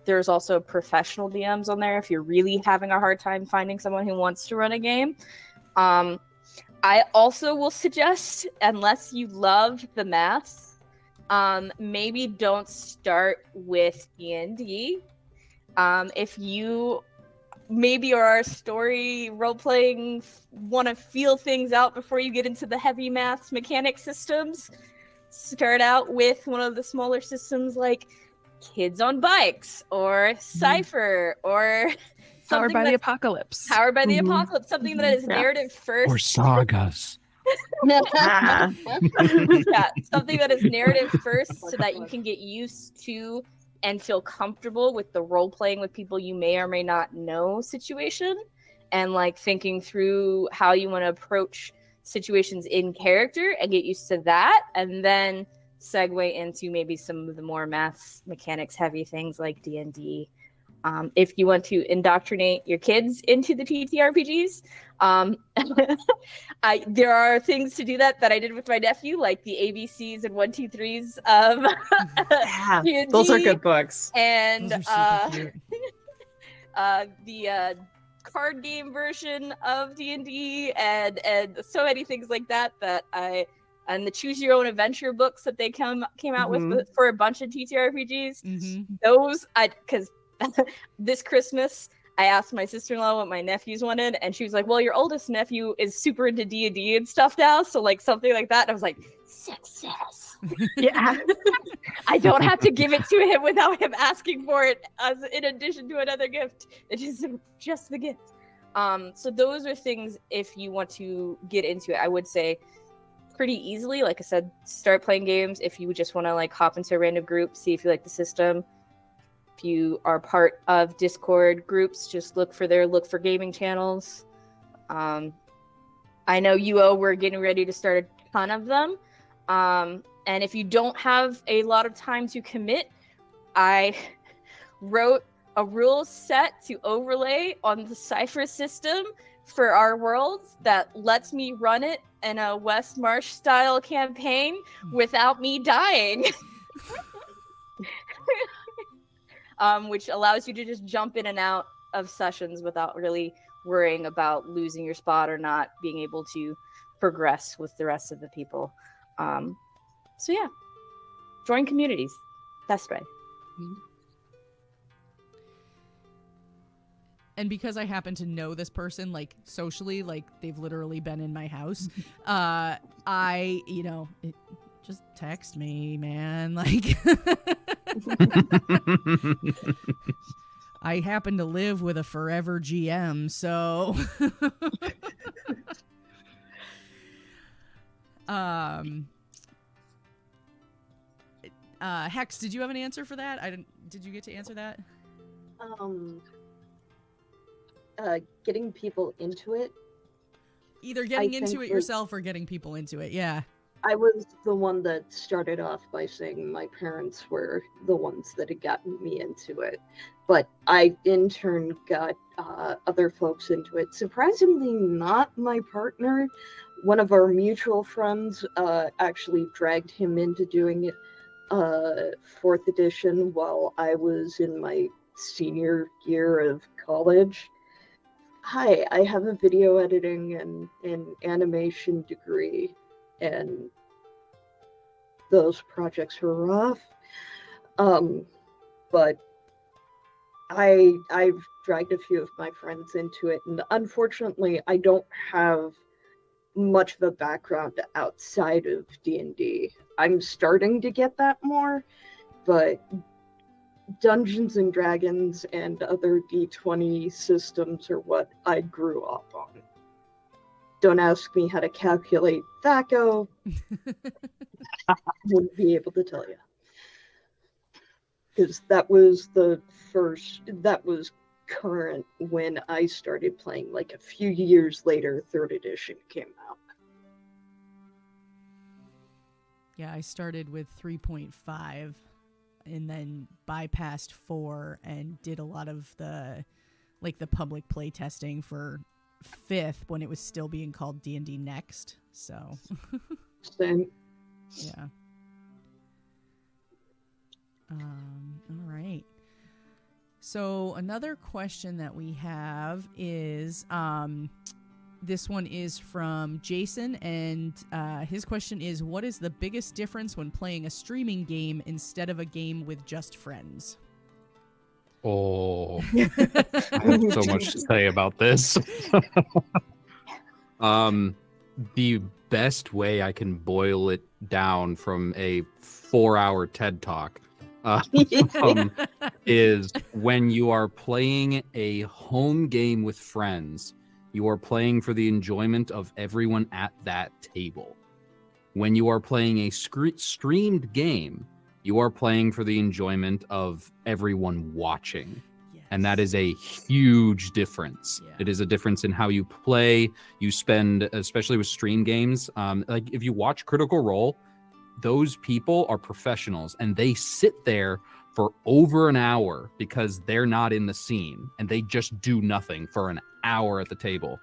[SPEAKER 3] There's also professional DMs on there if you're really having a hard time finding someone who wants to run a game. I also will suggest, unless you love the maths, maybe don't start with D&D. If you maybe are a story role-playing, want to feel things out before you get into the heavy maths mechanic systems, start out with one of the smaller systems like Kids on Bikes or Cypher or
[SPEAKER 5] Powered by the Apocalypse.
[SPEAKER 3] Powered by the Apocalypse, something that is narrative first.
[SPEAKER 4] Or sagas.
[SPEAKER 3] Yeah, something that is narrative first so that you can get used to and feel comfortable with the role playing with people you may or may not know situation, and like thinking through how you want to approach situations in character and get used to that, and then segue into maybe some of the more maths mechanics heavy things like D&D. If you want to indoctrinate your kids into the TTRPGs, there are things to do that I did with my nephew, like the ABCs and 1, 2, 3s of
[SPEAKER 6] Yeah,
[SPEAKER 3] D&D,
[SPEAKER 6] those are good books.
[SPEAKER 3] and
[SPEAKER 1] Those are super cute.
[SPEAKER 3] the card game version of D&D, and so many things like that and the choose your own adventure books that they came out with for a bunch of TTRPGs.
[SPEAKER 1] Mm-hmm.
[SPEAKER 3] Those because this Christmas I asked my sister-in-law what my nephews wanted, and she was like, well, your oldest nephew is super into D&D and stuff now, so like something like that. And I was like, success.
[SPEAKER 6] Yeah.
[SPEAKER 3] I don't have to give it to him without him asking for it as in addition to another gift. It is just the gift. So those are things, if you want to get into it, I would say pretty easily. Like I said, start playing games. If you just want to like hop into a random group, see if you like the system. If you are part of Discord groups, just look for gaming channels. I know we're getting ready to start a ton of them. And if you don't have a lot of time to commit, I wrote a rule set to overlay on the Cypher system for our worlds that lets me run it in a West Marsh style campaign without me dying. Which allows you to just jump in and out of sessions without really worrying about losing your spot or not being able to progress with the rest of the people. So yeah, join communities. Best way.
[SPEAKER 1] And because I happen to know this person, like socially, like they've literally been in my house, just text me, man. Like, I happen to live with a forever GM, so. Hex, did you have an answer for that? Did you get to answer that?
[SPEAKER 2] Getting people into it.
[SPEAKER 1] Either getting into it yourself or getting people into it, yeah.
[SPEAKER 2] I was the one that started off by saying my parents were the ones that had gotten me into it. But I, in turn, got other folks into it. Surprisingly, not my partner. One of our mutual friends actually dragged him into doing it 4th edition while I was in my senior year of college. Hi, I have a video editing and animation degree, and those projects were rough. But I've dragged a few of my friends into it, and unfortunately, I don't have much of a background outside of D&D. I'm starting to get that more, but Dungeons and Dragons and other D20 systems are what I grew up on. Don't ask me how to calculate THACO. Wouldn't be able to tell you. Because that was current when I started playing. Like a few years later, 3rd edition came out.
[SPEAKER 1] Yeah, I started with 3.5 and then bypassed 4 and did a lot of the public play testing for 5th when it was still being called D&D Next. So
[SPEAKER 2] Same.
[SPEAKER 1] yeah. All right. So another question that we have is this one is from Jason, and his question is, what is the biggest difference when playing a streaming game instead of a game with just friends?
[SPEAKER 4] Oh, I have so much to say about this. The best way I can boil it down from a 4-hour TED Talk is when you are playing a home game with friends, you are playing for the enjoyment of everyone at that table. When you are playing a streamed game, you are playing for the enjoyment of everyone watching.
[SPEAKER 1] Yes.
[SPEAKER 4] And that is a huge difference.
[SPEAKER 1] Yeah.
[SPEAKER 4] It is a difference in how you play. You spend, especially with stream games, like if you watch Critical Role, those people are professionals, and they sit there for over an hour because they're not in the scene, and they just do nothing for an hour at the table.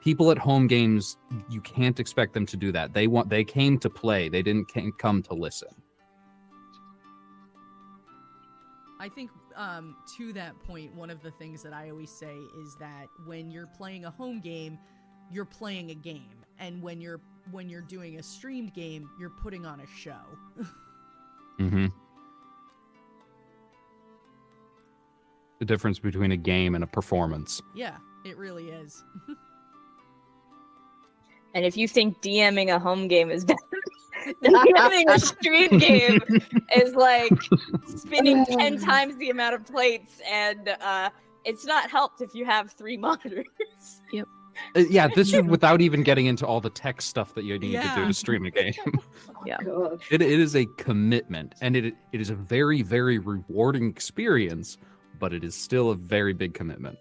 [SPEAKER 4] People at home games, you can't expect them to do that. They came to play. They didn't come to listen.
[SPEAKER 1] I think to that point, one of the things that I always say is that when you're playing a home game, you're playing a game, and when you're doing a streamed game, you're putting on a show.
[SPEAKER 4] Mm-hmm. The difference between a game and a performance.
[SPEAKER 1] Yeah, it really is.
[SPEAKER 3] And if you think DMing a home game is better, DMing a stream game is like spinning 10 times the amount of plates, and it's not helped if you have 3 monitors.
[SPEAKER 5] Yep.
[SPEAKER 4] Yeah, this is without even getting into all the tech stuff that you need to do to stream a game.
[SPEAKER 5] Yeah.
[SPEAKER 4] It is a commitment, and it is a very, very rewarding experience, but it is still a very big commitment.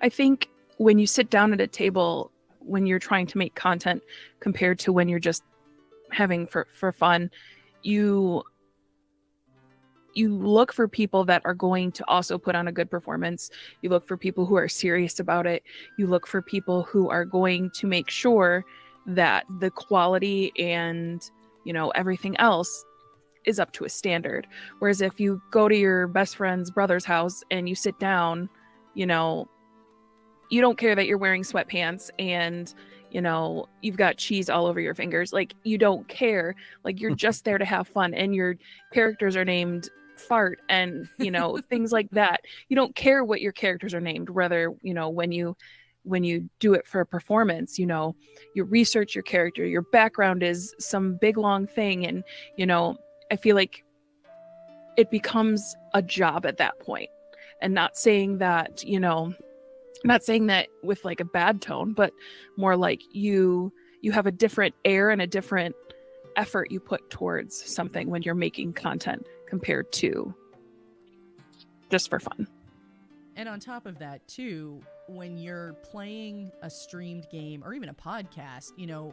[SPEAKER 5] I think when you sit down at a table, when you're trying to make content compared to when you're just having for fun, you look for people that are going to also put on a good performance. You look for people who are serious about it. You look for people who are going to make sure that the quality and, everything else is up to a standard. Whereas if you go to your best friend's brother's house and you sit down, you don't care that you're wearing sweatpants and, you've got cheese all over your fingers. Like, you don't care. Like, you're just there to have fun, and your characters are named Fart and, things like that. You don't care what your characters are named, whether, when you do it for a performance, you research your character, your background is some big long thing. And, I feel like it becomes a job at that point. And not saying that, not saying that with like a bad tone, but more like you have a different air and a different effort you put towards something when you're making content compared to just for fun.
[SPEAKER 1] And on top of that, too, when you're playing a streamed game or even a podcast,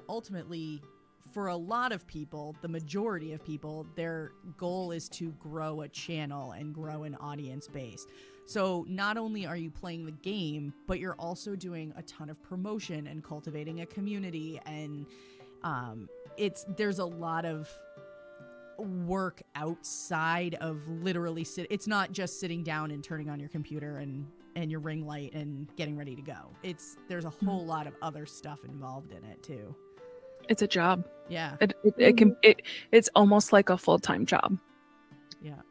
[SPEAKER 1] ultimately, for a lot of people, the majority of people, their goal is to grow a channel and grow an audience base. So not only are you playing the game, but you're also doing a ton of promotion and cultivating a community. And there's a lot of work outside of literally it's not just sitting down and turning on your computer and your ring light and getting ready to go. There's a whole lot of other stuff involved in it too.
[SPEAKER 5] It's a job.
[SPEAKER 1] Yeah.
[SPEAKER 5] It's almost like a full-time job.
[SPEAKER 1] Yeah.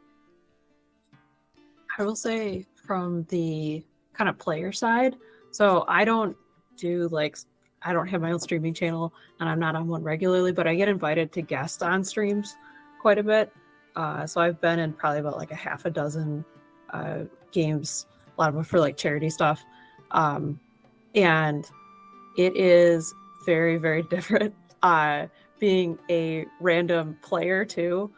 [SPEAKER 6] I will say from the kind of player side, so I don't have my own streaming channel and I'm not on one regularly, but I get invited to guest on streams quite a bit. So I've been in probably about like a half a dozen games, a lot of them for like charity stuff. And it is very, very different being a random player too,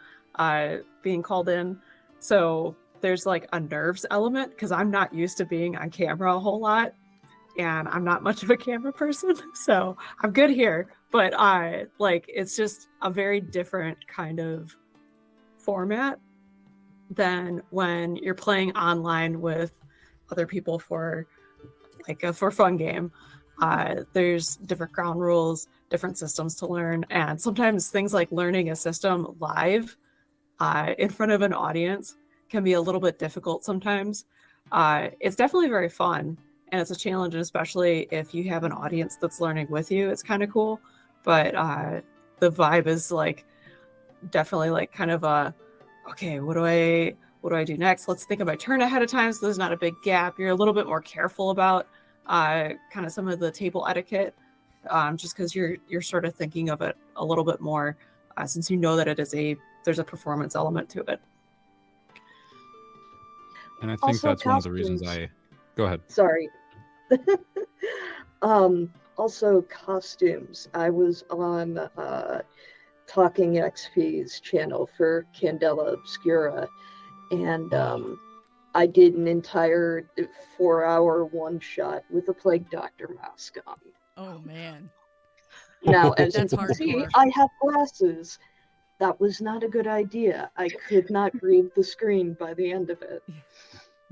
[SPEAKER 6] being called in. So there's like a nerves element because I'm not used to being on camera a whole lot, and I'm not much of a camera person, so I'm good here. But it's just a very different kind of format than when you're playing online with other people for like a for fun game. There's different ground rules, different systems to learn, and sometimes things like learning a system live in front of an audience can be a little bit difficult sometimes. It's definitely very fun, and it's a challenge, and especially if you have an audience that's learning with you, it's kind of cool. But the vibe is like definitely like kind of okay, what do I do next? Let's think of my turn ahead of time so there's not a big gap. You're a little bit more careful about kind of some of the table etiquette, just because you're sort of thinking of it a little bit more, since you know that there's a performance element to it.
[SPEAKER 4] And I think
[SPEAKER 2] Also,
[SPEAKER 4] that's one of the
[SPEAKER 2] costumes.
[SPEAKER 4] reasons go ahead.
[SPEAKER 2] Sorry. Also, costumes. I was on Talking XP's channel for Candela Obscura, and I did an entire 4-hour one-shot with a Plague Doctor mask on.
[SPEAKER 1] Oh, man.
[SPEAKER 2] Now, as
[SPEAKER 1] That's
[SPEAKER 2] you can see,
[SPEAKER 1] hardcore.
[SPEAKER 2] I have glasses. That was not a good idea. I could not read the screen by the end of it.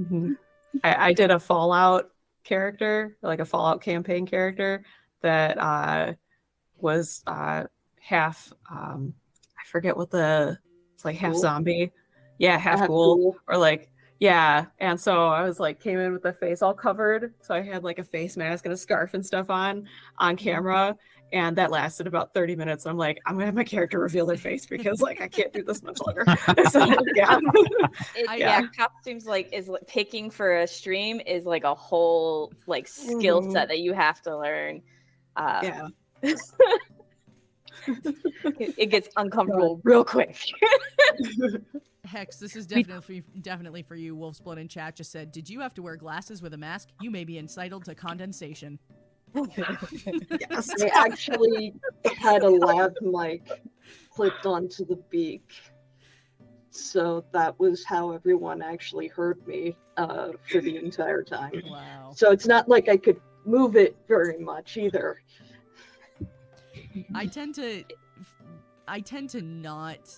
[SPEAKER 6] Mhm. I did a Fallout character, like a Fallout campaign character that was half I forget what it's like half
[SPEAKER 2] Ghoul?
[SPEAKER 6] zombie. Yeah, half
[SPEAKER 2] Half
[SPEAKER 6] ghoul.
[SPEAKER 2] ghoul.
[SPEAKER 6] Or like yeah. And so I was like came in with the face all covered. So I had like a face mask and a scarf and stuff on camera. And that lasted about 30 minutes. I'm like, I'm gonna have my character reveal their face because like I can't do this much longer. So yeah.
[SPEAKER 3] Costumes is like picking for a stream is like a whole like skill set that you have to learn.
[SPEAKER 6] Yeah.
[SPEAKER 3] It gets uncomfortable real quick.
[SPEAKER 1] Hex, this is definitely for you. Wolfsblood in chat just said, "Did you have to wear glasses with a mask? You may be entitled to condensation."
[SPEAKER 6] Yes.
[SPEAKER 2] I actually had a lav mic clipped onto the beak. So that was how everyone actually heard me for the entire time.
[SPEAKER 1] Wow.
[SPEAKER 2] So it's not like I could move it very much either.
[SPEAKER 1] I tend to not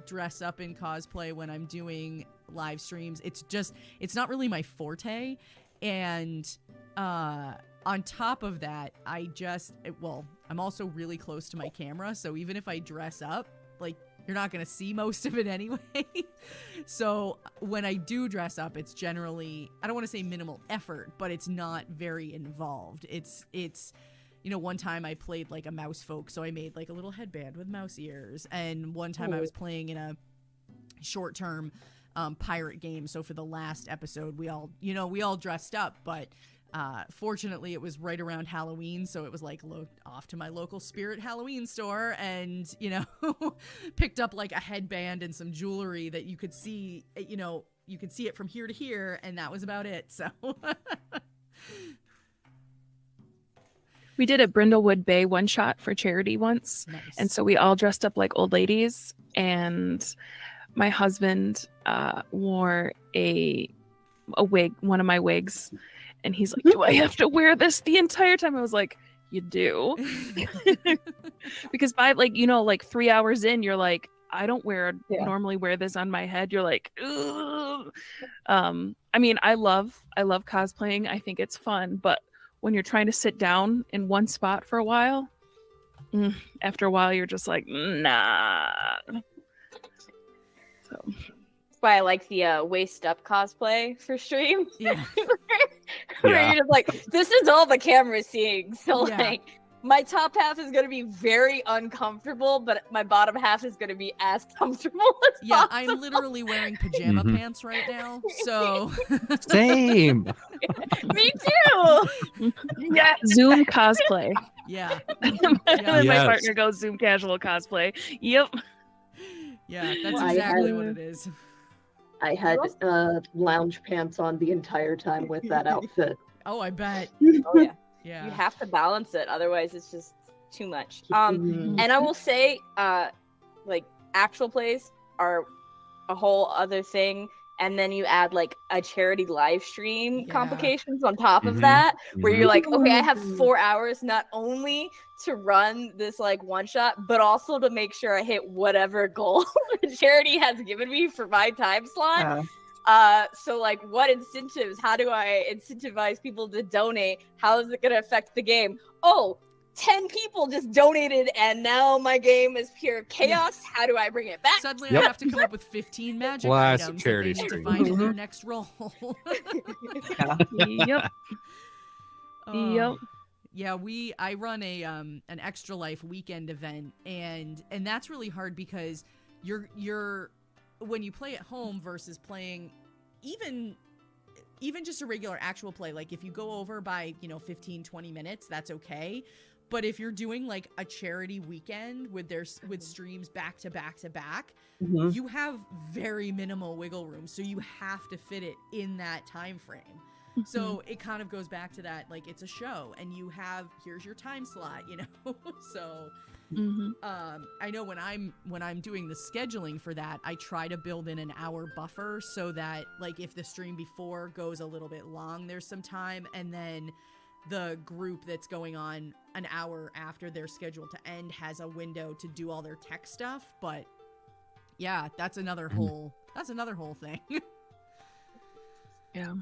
[SPEAKER 1] dress up in cosplay when I'm doing live streams. It's not really my forte. And on top of that, I'm also really close to my camera, so even if I dress up, like, you're not going to see most of it anyway. So when I do dress up, it's generally, I don't want to say minimal effort, but it's not very involved. It's one time I played like a mouse folk, so I made like a little headband with mouse ears. And one time I was playing in a short-term pirate game, so for the last episode, we all dressed up, but fortunately, it was right around Halloween, so it was like off to my local Spirit Halloween store and, picked up like a headband and some jewelry that you could see, you could see it from here to here, and that was about it, so.
[SPEAKER 5] We did a Brindlewood Bay one-shot for charity once,
[SPEAKER 1] Nice.
[SPEAKER 5] and so we all dressed up like old ladies, and my husband wore a wig, one of my wigs, and he's like, "Do I have to wear this the entire time?" I was like, "You do." Because by 3 hours in, you're like, "I don't normally wear this on my head." You're like, "Ugh." I mean, I love cosplaying. I think it's fun, but when you're trying to sit down in one spot for a while, after a while, you're just like, nah. So.
[SPEAKER 3] Why I like the waist up cosplay for stream.
[SPEAKER 1] Yeah.
[SPEAKER 3] Where
[SPEAKER 4] Yeah.
[SPEAKER 3] you're just like, this is all the camera's seeing. So
[SPEAKER 1] Yeah.
[SPEAKER 3] like my top half is gonna be very uncomfortable, but my bottom half is gonna be as comfortable as
[SPEAKER 1] Yeah,
[SPEAKER 3] possible.
[SPEAKER 1] I'm literally wearing pajama pants right now, so.
[SPEAKER 4] Same.
[SPEAKER 3] Me too.
[SPEAKER 5] Yeah, Zoom cosplay.
[SPEAKER 1] Yeah.
[SPEAKER 5] And then my
[SPEAKER 4] Yes.
[SPEAKER 5] partner goes Zoom casual cosplay. Yep.
[SPEAKER 1] Yeah, that's
[SPEAKER 2] I
[SPEAKER 1] exactly
[SPEAKER 2] had-
[SPEAKER 1] what it is.
[SPEAKER 2] I had lounge pants on the entire time with that outfit.
[SPEAKER 1] Oh, I bet.
[SPEAKER 3] Oh yeah.
[SPEAKER 1] Yeah.
[SPEAKER 3] You have to balance it, otherwise it's just too much.
[SPEAKER 2] Mhm.
[SPEAKER 3] And I will say, like actual plays are a whole other thing, and then you add like a charity live stream
[SPEAKER 1] Yeah.
[SPEAKER 3] complications on top of
[SPEAKER 4] Mhm.
[SPEAKER 3] that, where
[SPEAKER 4] Mhm.
[SPEAKER 3] you're like, okay, I have 4 hours not only to run this like one shot, but also to make sure I hit whatever goal the charity has given me for my time slot. So like what incentives, how do I incentivize people to donate? How is it going to affect the game? Oh, 10 people just donated and now my game is pure chaos. How do I bring it back?
[SPEAKER 1] Suddenly
[SPEAKER 4] Yep.
[SPEAKER 1] I have to come up with 15 magic
[SPEAKER 4] Classic
[SPEAKER 1] items
[SPEAKER 4] charity
[SPEAKER 1] that they need to
[SPEAKER 4] stream.
[SPEAKER 1] find in their next roll.
[SPEAKER 5] Yep.
[SPEAKER 1] Oh.
[SPEAKER 5] Yep.
[SPEAKER 1] Yeah, I run a an Extra Life weekend event, and that's really hard because you're when you play at home versus playing even just a regular actual play, like if you go over by 15-20 minutes, that's okay. But if you're doing like a charity weekend with streams back to back to back, you have very minimal wiggle room, so you have to fit it in that time frame. So it kind of goes back to that, like, it's a show and here's your time slot, so I know when I'm doing the scheduling for that, I try to build in an hour buffer so that, like, if the stream before goes a little bit long, there's some time, and then the group that's going on an hour after they're scheduled to end has a window to do all their tech stuff. But yeah, that's another whole thing.
[SPEAKER 5] Yeah.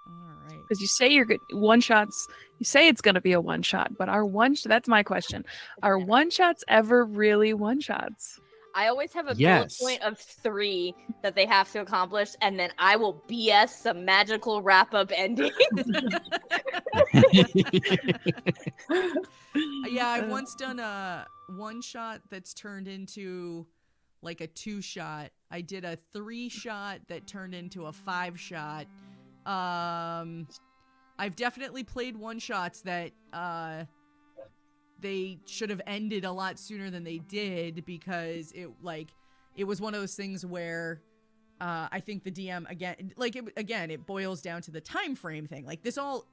[SPEAKER 1] All right.
[SPEAKER 5] Because you say you're good one shots. You say it's going to be a one shot, but that's my question. Are one shots ever really one shots?
[SPEAKER 3] I always have a
[SPEAKER 4] Yes.
[SPEAKER 3] bullet point of 3 that they have to accomplish, and then I will BS some magical wrap-up ending.
[SPEAKER 1] Yeah, I've once done a one shot that's turned into like a 2 shot. I did a 3 shot that turned into a 5 shot. I've definitely played one shots that they should have ended a lot sooner than they did, because it was one of those things where I think the DM it boils down to the time frame thing. Like this all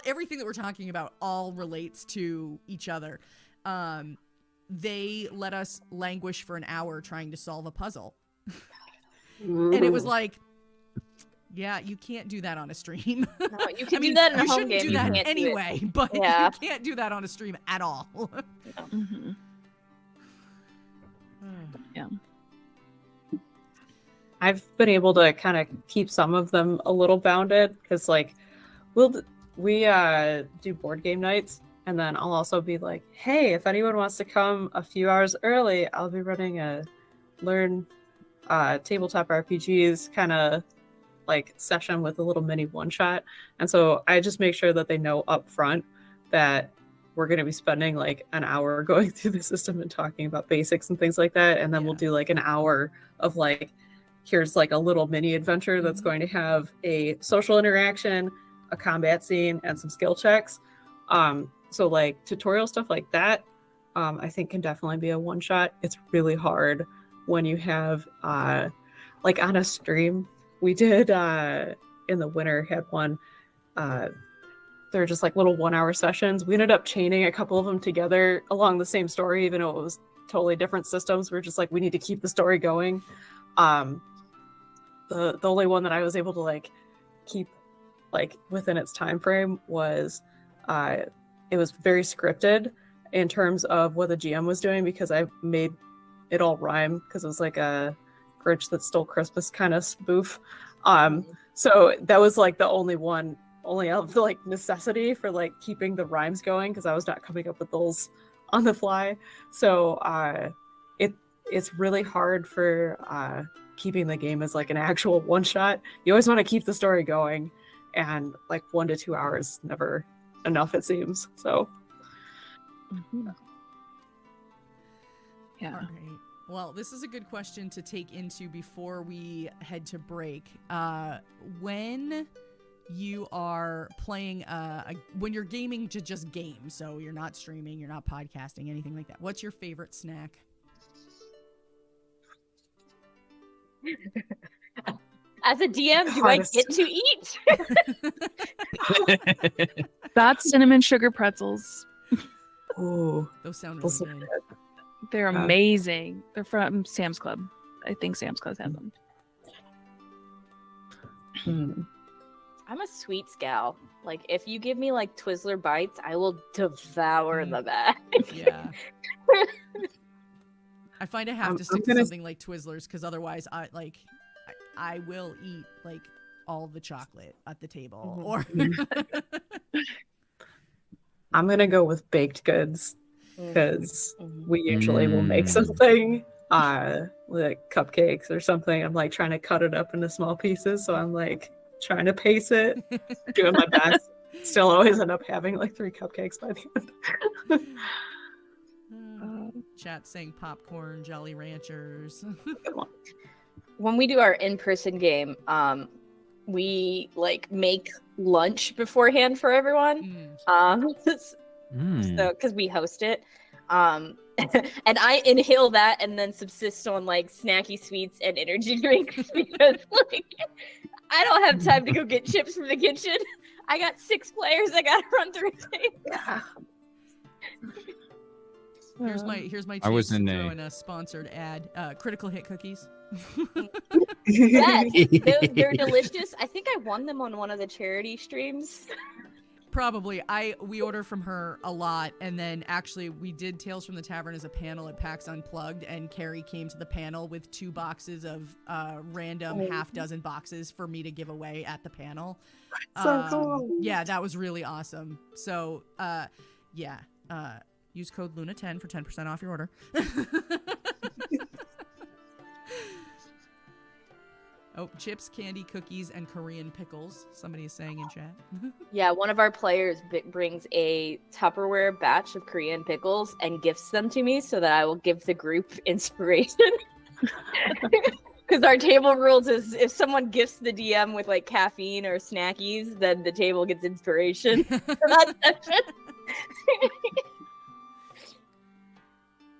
[SPEAKER 1] everything that we're talking about all relates to each other. They let us languish for an hour trying to solve a puzzle. And it was like, yeah, you can't do that on a stream.
[SPEAKER 3] No, you can do that in a
[SPEAKER 1] you
[SPEAKER 3] home
[SPEAKER 1] shouldn't
[SPEAKER 3] game.
[SPEAKER 1] do
[SPEAKER 3] You
[SPEAKER 1] that
[SPEAKER 3] can't do it.
[SPEAKER 1] anyway, but
[SPEAKER 3] Yeah.
[SPEAKER 1] you can't do that on a stream at all.
[SPEAKER 5] Mm-hmm. Yeah.
[SPEAKER 6] I've been able to kind of keep some of them a little bounded because, like, we do board game nights, and then I'll also be like, hey, if anyone wants to come a few hours early, I'll be running a learn tabletop RPGs kind of like session with a little mini one shot. And so I just make sure that they know up front that we're going to be spending like an hour going through the system and talking about basics and things like that. And then we'll do like an hour of like, here's like a little mini adventure that's going to have a social interaction, a combat scene, and some skill checks. So like tutorial stuff like that, I think can definitely be a one shot. It's really hard when you have like on a stream we did in the winter had one. They're just like little 1 hour sessions. We ended up chaining a couple of them together along the same story, even though it was totally different systems. We're just like, we need to keep the story going. The only one that I was able to like keep like within its time frame was it was very scripted in terms of what the GM was doing, because I made it all rhyme because it was like a Grinch that Stole Christmas kind of spoof. So that was like the only of the like necessity for like keeping the rhymes going, because I was not coming up with those on the fly. So it's really hard for keeping the game as like an actual one shot. You always want to keep the story going, and like 1 to 2 hours is never enough, it seems. So
[SPEAKER 5] Yeah.
[SPEAKER 1] All right. Well, this is a good question to take into before we head to break. When you are playing, when you're gaming to just game, so you're not streaming, you're not podcasting, anything like that, what's your favorite snack?
[SPEAKER 3] As a DM, do I get to eat?
[SPEAKER 5] That's cinnamon sugar pretzels.
[SPEAKER 6] oh,
[SPEAKER 1] Those sound
[SPEAKER 6] those
[SPEAKER 1] really
[SPEAKER 6] are
[SPEAKER 1] good.
[SPEAKER 5] They're amazing. They're from Sam's Club. I think Sam's Club has them.
[SPEAKER 3] I'm a sweets gal. Like, if you give me like Twizzler bites, I will devour the bag.
[SPEAKER 1] Yeah. I find I have to stick to something like Twizzlers, because otherwise I will eat like all the chocolate at the table. Or
[SPEAKER 6] I'm gonna go with baked goods, because we usually will make something like cupcakes or something. I'm like trying to cut it up into small pieces, so I'm like trying to pace it, doing my best. Still always end up having like 3 cupcakes by the end.
[SPEAKER 1] Chat saying popcorn, Jolly Ranchers.
[SPEAKER 3] When we do our in-person game, we like make lunch beforehand for everyone. So because we host it, and I inhale that and then subsist on like snacky sweets and energy drinks, because like I don't have time to go get chips from the kitchen. I got 6 players I gotta run through things.
[SPEAKER 6] Yeah.
[SPEAKER 1] Here's my
[SPEAKER 4] I was
[SPEAKER 1] chance
[SPEAKER 4] in
[SPEAKER 1] to
[SPEAKER 4] a-
[SPEAKER 1] throw in a sponsored ad. Critical Hit cookies.
[SPEAKER 3] Yes, they're delicious. I think I won them on one of the charity streams.
[SPEAKER 1] Probably. We order from her a lot, and then actually we did Tales from the Tavern as a panel at PAX Unplugged, and Carrie came to the panel with 2 boxes of random half dozen boxes for me to give away at the panel.
[SPEAKER 6] So cool.
[SPEAKER 1] Yeah, that was really awesome. So use code Luna10 for 10% off your order. Oh, chips, candy, cookies, and Korean pickles. Somebody is saying in chat.
[SPEAKER 3] Yeah, one of our players brings a Tupperware batch of Korean pickles and gifts them to me so that I will give the group inspiration. Because our table rules is if someone gifts the DM with like caffeine or snackies, then the table gets inspiration for that session.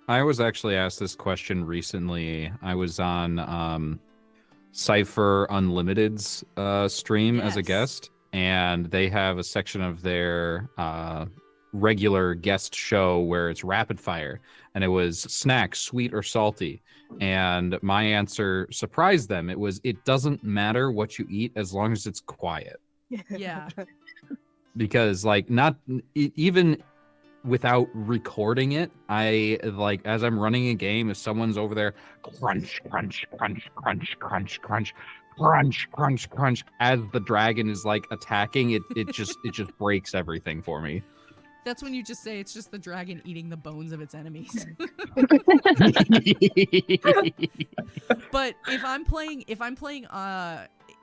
[SPEAKER 4] I was actually asked this question recently. I was on Cypher Unlimited's stream as a
[SPEAKER 1] Yes.
[SPEAKER 4] guest, and they have a section of their regular guest show where it's rapid fire, and it was snacks, sweet or salty. And my answer surprised them. It doesn't matter what you eat as long as it's quiet.
[SPEAKER 1] Yeah.
[SPEAKER 4] Because even without recording it, I like, as I'm running a game, if someone's over there crunch crunch crunch crunch crunch crunch crunch crunch crunch as the dragon is like attacking, it just breaks everything for me.
[SPEAKER 1] That's when you just say it's just the dragon eating the bones of its enemies. But if I'm playing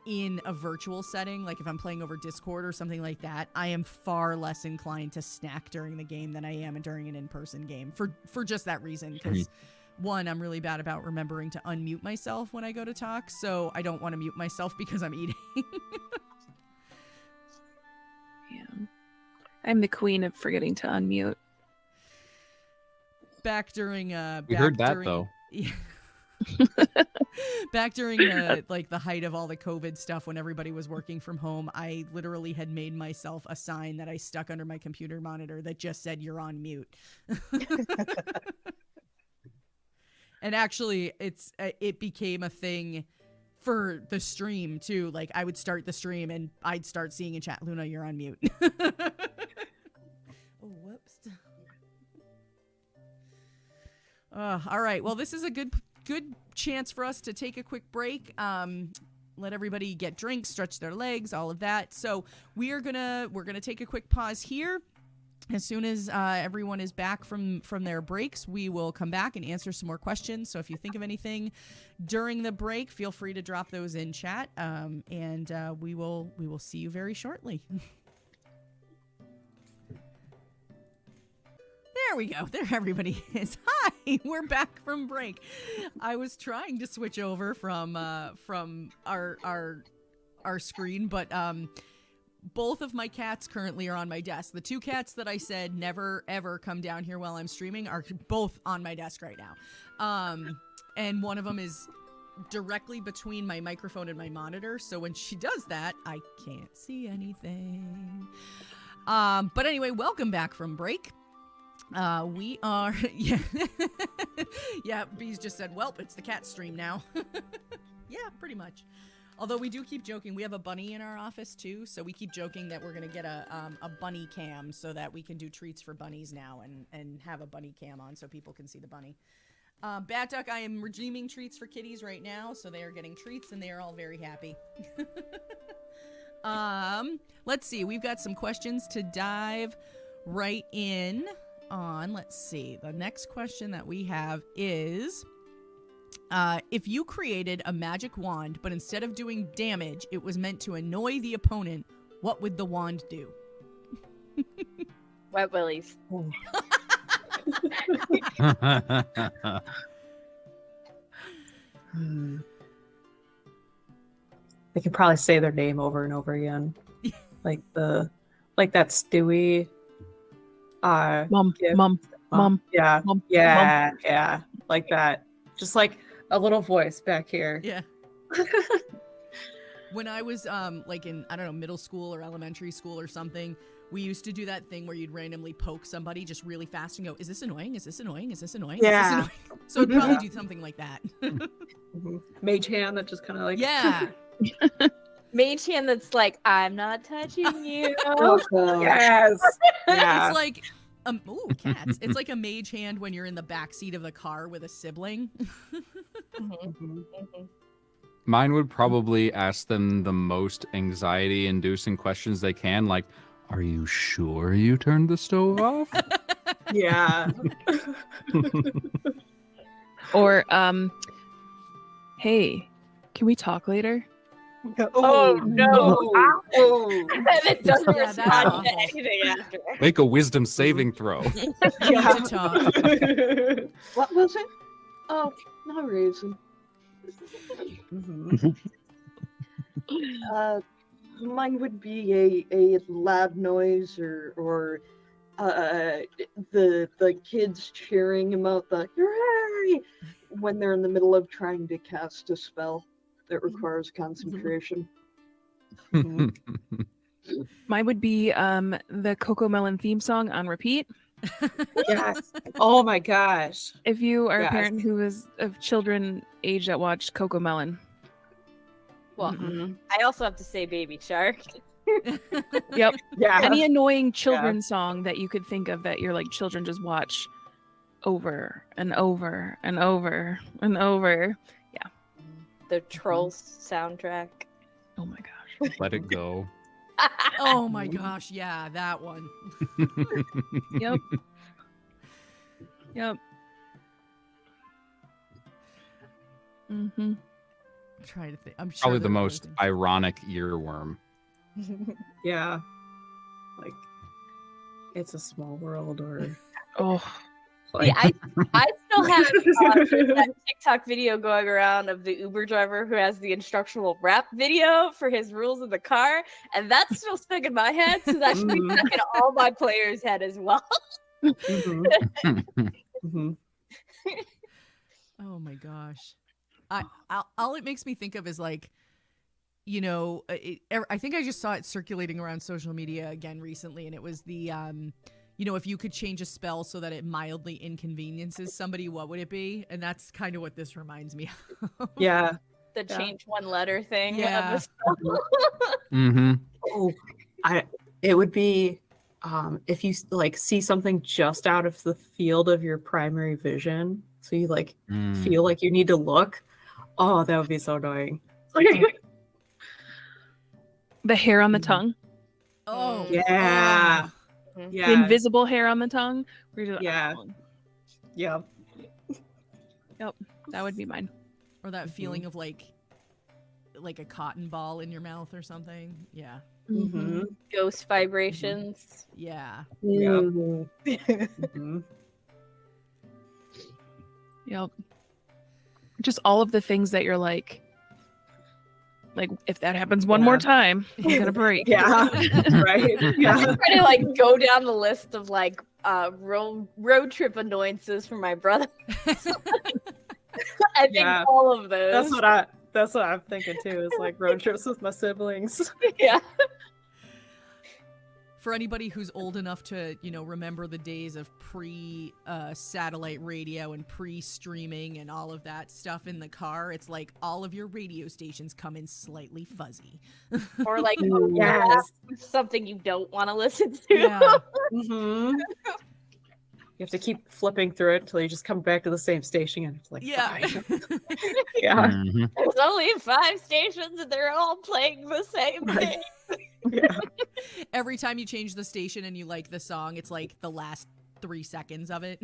[SPEAKER 1] in a virtual setting, like if I'm playing over Discord or something like that, I am far less inclined to snack during the game than I am during an in-person game for just that reason. Because one, I'm really bad about remembering to unmute myself when I go to talk, so I don't want to mute myself because I'm eating.
[SPEAKER 5] Yeah. I'm the queen of forgetting to unmute.
[SPEAKER 1] Back during
[SPEAKER 4] We heard that though.
[SPEAKER 1] Yeah. Back during the height of all the COVID stuff, when everybody was working from home, I literally had made myself a sign that I stuck under my computer monitor that just said "You're on mute." And actually, it became a thing for the stream too. Like I would start the stream and I'd start seeing in chat, "Luna, you're on mute." Oh, whoops. All right. Well, this is a good chance for us to take a quick break. Let everybody get drinks, stretch their legs, all of that. So we're gonna take a quick pause here. As soon as everyone is back from their breaks, we will come back and answer some more questions. So if you think of anything during the break, feel free to drop those in chat, and we will see you very shortly. There we go. There everybody is. Hi, we're back from break. I was trying to switch over from our screen, but both of my cats currently are on my desk. The 2 cats that I said never ever come down here while I'm streaming are both on my desk right now. And one of them is directly between my microphone and my monitor, so when she does that, I can't see anything. But anyway, welcome back from break. We are, yeah, Bees just said, "Welp, it's the cat stream now." Yeah, pretty much. Although we do keep joking, we have a bunny in our office too, so we keep joking that we're gonna get a bunny cam so that we can do treats for bunnies now and have a bunny cam on so people can see the bunny. Bat Duck, I am redeeming treats for kitties right now, so they are getting treats and they are all very happy. Let's see, we've got some questions to dive right in on. Let's see. The next question that we have is, if you created a magic wand, but instead of doing damage, it was meant to annoy the opponent, what would the wand do?
[SPEAKER 3] Wet willies.
[SPEAKER 6] They could probably say their name over and over again. like that Stewie
[SPEAKER 5] Mom,
[SPEAKER 6] gift.
[SPEAKER 5] mom,
[SPEAKER 6] Yeah.
[SPEAKER 5] mom,
[SPEAKER 6] Yeah. Yeah. Like that. Just like a little voice back here.
[SPEAKER 1] Yeah. When I was like in, I don't know, middle school or elementary school or something, we used to do that thing where you'd randomly poke somebody just really fast and go, "Is this annoying? Is this annoying? Is this annoying?
[SPEAKER 6] Yeah.
[SPEAKER 1] Is this annoying?" So I'd probably do something like that.
[SPEAKER 6] Mage hand that just kind of like
[SPEAKER 1] Yeah.
[SPEAKER 3] mage hand that's like, I'm not touching you.
[SPEAKER 2] Oh gosh.
[SPEAKER 6] Yes. Yeah.
[SPEAKER 1] It's like, ooh, cats. It's like a mage hand when you're in the back seat of the car with a sibling.
[SPEAKER 3] Mhm,
[SPEAKER 6] Mhm.
[SPEAKER 3] mhm.
[SPEAKER 4] Mine would probably ask them the most anxiety-inducing questions they can, like, "Are you sure you turned the stove off?"
[SPEAKER 6] Yeah.
[SPEAKER 5] Or hey, can we talk later?
[SPEAKER 3] Oh no!
[SPEAKER 2] Oh.
[SPEAKER 3] And it doesn't
[SPEAKER 1] Yeah, that's
[SPEAKER 3] respond to
[SPEAKER 1] awful.
[SPEAKER 3] anything after.
[SPEAKER 4] Make a wisdom saving throw.
[SPEAKER 6] Yeah.
[SPEAKER 1] To talk.
[SPEAKER 2] What was it? Oh, no reason.
[SPEAKER 6] Mhm.
[SPEAKER 2] Mine would be a loud noise or the kids cheering about the hooray when they're in the middle of trying to cast a spell that requires concentration.
[SPEAKER 5] Mine would be the Coco Melon theme song on repeat.
[SPEAKER 6] Yes. Oh my gosh.
[SPEAKER 5] If you are
[SPEAKER 6] Yes.
[SPEAKER 5] a parent who is of children age that watched Coco Melon.
[SPEAKER 3] Well,
[SPEAKER 6] Mhm.
[SPEAKER 3] I also have to say Baby Shark.
[SPEAKER 5] Yep.
[SPEAKER 6] Yeah.
[SPEAKER 5] Any annoying children's song that you could think of that your like children just watch over and over and over and over.
[SPEAKER 3] The Trolls soundtrack.
[SPEAKER 5] Oh my gosh.
[SPEAKER 4] Let it go.
[SPEAKER 1] Oh my gosh, yeah, that one.
[SPEAKER 5] Yep. Yep. Mm-hmm.
[SPEAKER 1] I'm trying to think. I'm sure
[SPEAKER 4] Probably the
[SPEAKER 1] there are other
[SPEAKER 4] most
[SPEAKER 1] things.
[SPEAKER 4] ironic earworm.
[SPEAKER 6] Yeah. Like It's a Small World or
[SPEAKER 5] Oh,
[SPEAKER 3] Yeah,
[SPEAKER 6] like
[SPEAKER 3] I still have that TikTok video going around of the Uber driver who has the instructional rap video for his rules in the car, and that's still stuck in my head, so that should be
[SPEAKER 6] Mhm.
[SPEAKER 3] stuck in all my players' head as well.
[SPEAKER 6] Mhm. Mhm.
[SPEAKER 1] Oh my gosh. All it makes me think of is like, you know, I think I just saw it circulating around social media again recently, and it was the, you know, if you could change a spell so that it mildly inconveniences somebody, what would it be? And that's kind of what this reminds me of.
[SPEAKER 6] Yeah.
[SPEAKER 3] The
[SPEAKER 6] Yeah.
[SPEAKER 3] change one letter thing
[SPEAKER 1] Yeah.
[SPEAKER 3] of the spell.
[SPEAKER 4] Mm-hmm.
[SPEAKER 6] Oh, it would be if you like see something just out of the field of your primary vision, so you like feel like you need to look. Oh, that would be so annoying.
[SPEAKER 5] the hair on the
[SPEAKER 6] Mhm.
[SPEAKER 5] tongue.
[SPEAKER 1] Oh.
[SPEAKER 6] Yeah.
[SPEAKER 1] Oh.
[SPEAKER 5] The
[SPEAKER 6] Yeah.
[SPEAKER 5] invisible hair on the tongue. Where you're just like,
[SPEAKER 6] Yeah.
[SPEAKER 5] "Oh."
[SPEAKER 6] Yeah.
[SPEAKER 5] That would be mine.
[SPEAKER 1] Or that feeling of like a cotton ball in your mouth or something. Yeah.
[SPEAKER 6] Mhm.
[SPEAKER 3] Ghost vibrations.
[SPEAKER 1] Yeah.
[SPEAKER 6] Yeah.
[SPEAKER 2] Mm.
[SPEAKER 6] Mhm.
[SPEAKER 5] Yep. Just all of the things that you're like if that happens one more
[SPEAKER 6] Yeah.
[SPEAKER 5] time, I'm gonna break.
[SPEAKER 6] Yeah. Right.
[SPEAKER 3] I'm
[SPEAKER 6] Yeah.
[SPEAKER 3] trying to like go down the list of like road trip annoyances for my brother. I think
[SPEAKER 6] Yeah.
[SPEAKER 3] all of those.
[SPEAKER 6] That's what I'm thinking too, is like road trips with my siblings.
[SPEAKER 3] Yeah.
[SPEAKER 1] For anybody who's old enough to, you know, remember the days of pre-satellite radio and pre-streaming and all of that stuff in the car, it's like all of your radio stations come in slightly fuzzy.
[SPEAKER 3] Or like
[SPEAKER 6] Yes.
[SPEAKER 3] something you don't want to listen to.
[SPEAKER 1] Yeah.
[SPEAKER 6] Mhm. You have to keep flipping through it until you just come back to the same station and it's like,
[SPEAKER 1] Yeah.
[SPEAKER 6] fine. Yeah.
[SPEAKER 4] Mhm.
[SPEAKER 3] There's only 5 stations and they're all playing the same thing.
[SPEAKER 6] Yeah.
[SPEAKER 1] Every time you change the station and you like the song, it's like the last 3 seconds of it.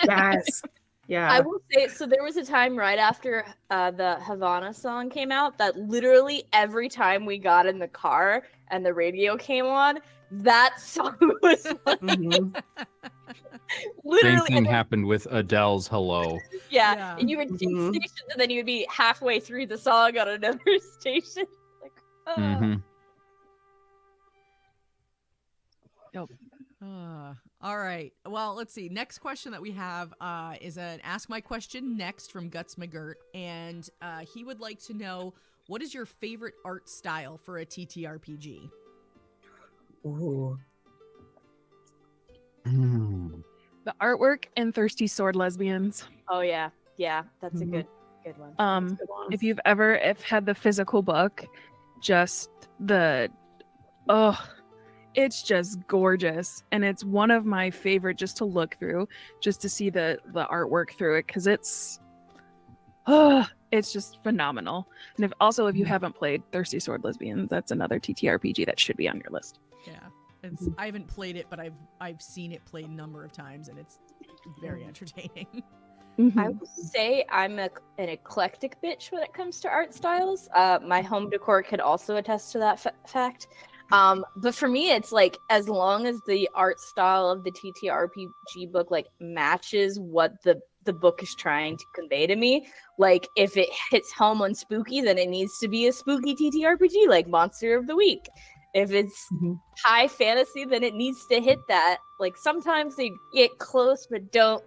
[SPEAKER 6] Yes. Yeah.
[SPEAKER 3] I will say, so there was a time right after the Havana song came out that literally every time we got in the car and the radio came on, that song was like,
[SPEAKER 6] Mhm.
[SPEAKER 4] Same
[SPEAKER 3] literally,
[SPEAKER 4] thing happened with Adele's "Hello."
[SPEAKER 3] yeah.
[SPEAKER 1] Yeah.
[SPEAKER 3] And you would change
[SPEAKER 6] Mhm.
[SPEAKER 3] stations and then you would be halfway through the song on another station. Like,
[SPEAKER 4] Mm-hmm.
[SPEAKER 1] All right. Well, let's see. Next question that we have is an Ask My Question Next from Guts McGirt. And he would like to know, what is your favorite art style for a TTRPG?
[SPEAKER 6] Ooh.
[SPEAKER 5] The artwork and Thirsty Sword Lesbians.
[SPEAKER 3] oh yeah, yeah, that's
[SPEAKER 6] Mhm.
[SPEAKER 3] a good one.
[SPEAKER 6] That's a good one.
[SPEAKER 5] If you've ever had the physical book, just it's just gorgeous, and it's one of my favorite just to look through, just to see the artwork through it, because it's just phenomenal. And if you haven't played Thirsty Sword Lesbians, that's another TTRPG that should be on your list.
[SPEAKER 1] Yeah, I haven't played it, but I've seen it played a number of times, and it's very entertaining.
[SPEAKER 3] I will say I'm an eclectic bitch when it comes to art styles. My home decor could also attest to that fact. But for me, it's like, as long as the art style of the TTRPG book like matches what the book is trying to convey to me. Like, if it hits home on spooky, then it needs to be a spooky TTRPG, like Monster of the Week. If it's high fantasy, then it needs to hit that. Like, sometimes they get close but don't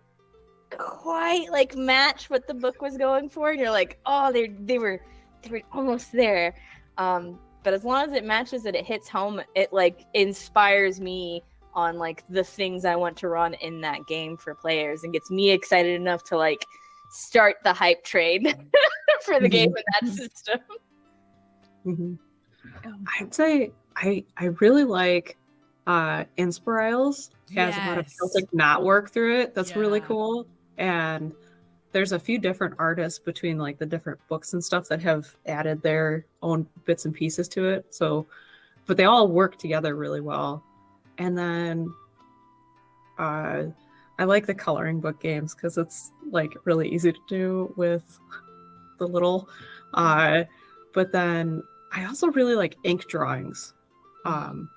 [SPEAKER 3] quite like match what the book was going for, and you're like, oh, they were almost there. But as long as it matches and it hits home, it like inspires me on like the things I want to run in that game for players, and gets me excited enough to like start the hype train for the game in that system.
[SPEAKER 6] I'd say I really like Inspirals as about a Celtic knotwork through it. That's really cool. And there's a few different artists between like the different books and stuff that have added their own bits and pieces to it. So, but they all work together really well. And then I like the coloring book games because it's like really easy to do with the little. But then I also really like ink drawings. And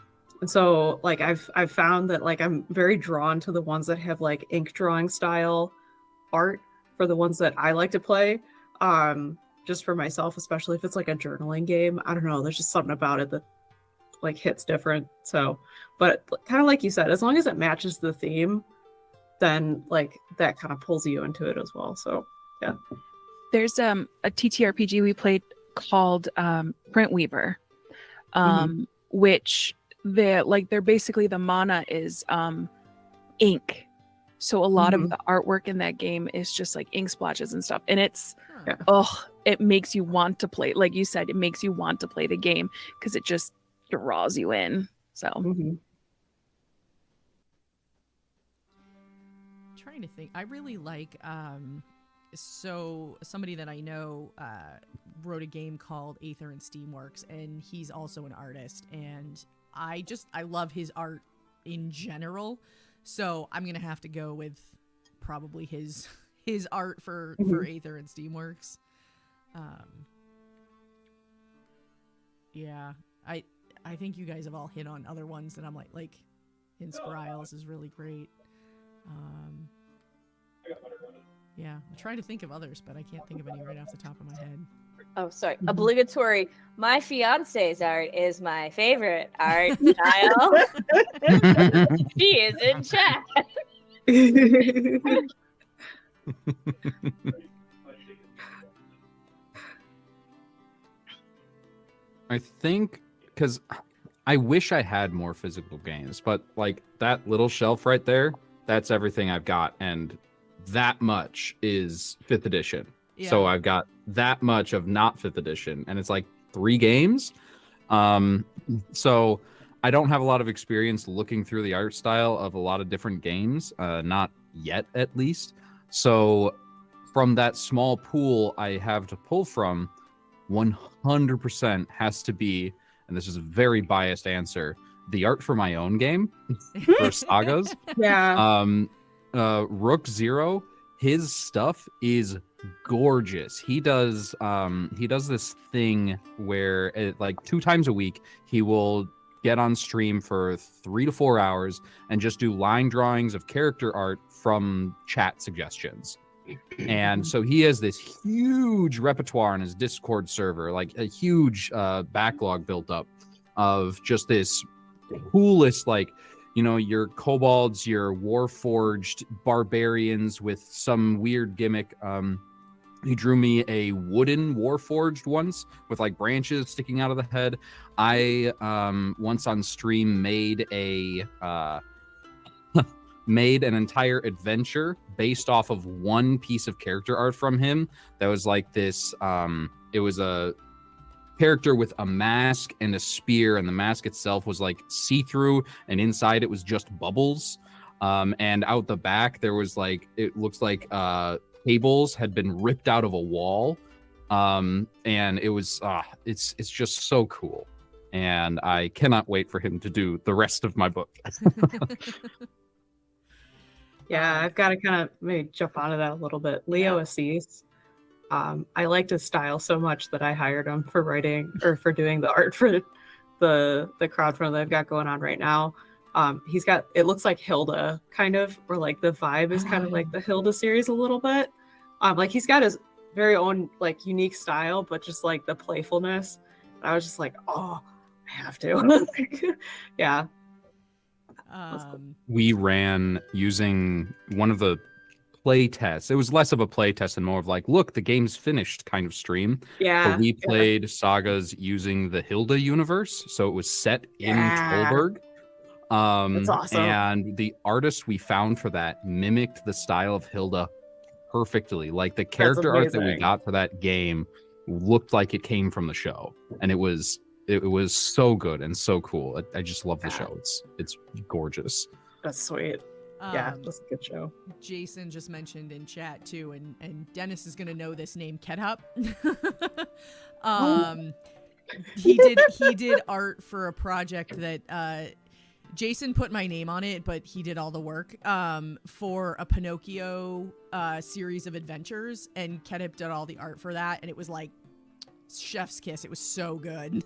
[SPEAKER 6] so like I've found that like I'm very drawn to the ones that have like ink drawing style art for the ones that I like to play. Just for myself, especially if it's like a journaling game. I don't know, there's just something about it that like hits different. So, but kind of like you said, as long as it matches the theme, then like that kind of pulls you into it as well. So yeah.
[SPEAKER 5] There's a TTRPG we played called Print Weaver, which they're basically, the mana is ink. So a lot of the artwork in that game is just like ink splotches and stuff. And it's it makes you want to play. Like you said, it makes you want to play the game because it just draws you in. So
[SPEAKER 1] Trying to think. I really like so somebody that I know wrote a game called Aether and Steamworks, and he's also an artist, and I love his art in general. So I'm gonna have to go with probably his art for Aether and Steamworks. Yeah, I think you guys have all hit on other ones that I'm like Inspirals is really great. Yeah, I'm trying to think of others, but I can't think of any right off the top of my head.
[SPEAKER 3] Oh, sorry. Obligatory. My fiance's art is my favorite art style. She is in chat.
[SPEAKER 4] I think because I wish I had more physical games, but like that little shelf right there, that's everything I've got, and that much is 5th edition.
[SPEAKER 1] Yeah.
[SPEAKER 4] So I've got that much of not 5th edition, and it's like 3 games. So I don't have a lot of experience looking through the art style of a lot of different games, not yet at least. So from that small pool I have to pull from, 100% has to be, and this is a very biased answer, the art for my own game for Sagas. Rook Zero, his stuff is gorgeous. He does this thing where like 2 times a week he will get on stream for 3 to 4 hours and just do line drawings of character art from chat suggestions. And so he has this huge repertoire on his Discord server, like a huge backlog built up of just this coolest, like, you know, your kobolds, your warforged barbarians with some weird gimmick. He drew me a wooden warforged once with like branches sticking out of the head. I once on stream made made an entire adventure based off of one piece of character art from him that was like this it was a character with a mask and a spear, and the mask itself was like see-through, and inside it was just bubbles. And out the back there was like, it looks like tables had been ripped out of a wall. And it was it's just so cool. And I cannot wait for him to do the rest of my book.
[SPEAKER 6] Yeah, I've got to kind of maybe jump onto that a little bit. Leo Assis, I liked his style so much that I hired him for writing or for doing the art for the crowdfund that I've got going on right now. He's got, it looks like Hilda kind of, or like the vibe is kind of like the Hilda series a little bit. Like he's got his very own like unique style, but just like the playfulness. I was just like, oh, I have to. Yeah.
[SPEAKER 4] We ran using one of the play tests. It was less of a play test and more of like, look, the game's finished kind of stream.
[SPEAKER 6] Yeah.
[SPEAKER 4] But we played sagas using the Hilda universe, so it was set in Tolberg.
[SPEAKER 6] That's awesome.
[SPEAKER 4] And the artist we found for that mimicked the style of Hilda perfectly. Like the character art that we got for that game looked like it came from the show, and it was so good and so cool. I just love the show. It's gorgeous.
[SPEAKER 6] That's sweet. Yeah, that's a good show.
[SPEAKER 1] Jason just mentioned in chat too, and Dennis is gonna know this name, Ketchup. He did art for a project that Jason put my name on it, but he did all the work for a Pinocchio series of adventures, and Ketchup did all the art for that, and it was like chef's kiss. It was so good.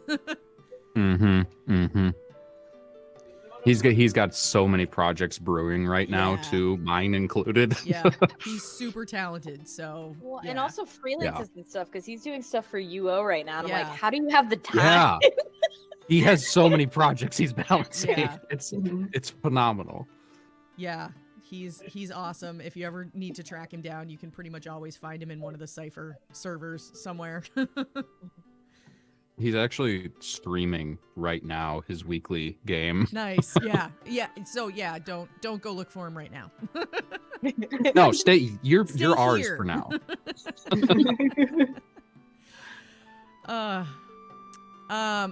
[SPEAKER 4] He's got so many projects brewing right now too, mine included.
[SPEAKER 1] Yeah, he's super talented. So
[SPEAKER 3] and also freelances and stuff, because he's doing stuff for UO right now. And I'm like, how do you have the time?
[SPEAKER 4] Yeah, he has so many projects he's balancing.
[SPEAKER 1] Yeah.
[SPEAKER 4] It's phenomenal.
[SPEAKER 1] Yeah, he's awesome. If you ever need to track him down, you can pretty much always find him in one of the Cypher servers somewhere.
[SPEAKER 4] He's actually streaming right now his weekly game.
[SPEAKER 1] Nice. Yeah. So yeah, don't go look for him right now.
[SPEAKER 4] No, stay. You're ours
[SPEAKER 1] here.
[SPEAKER 4] for now.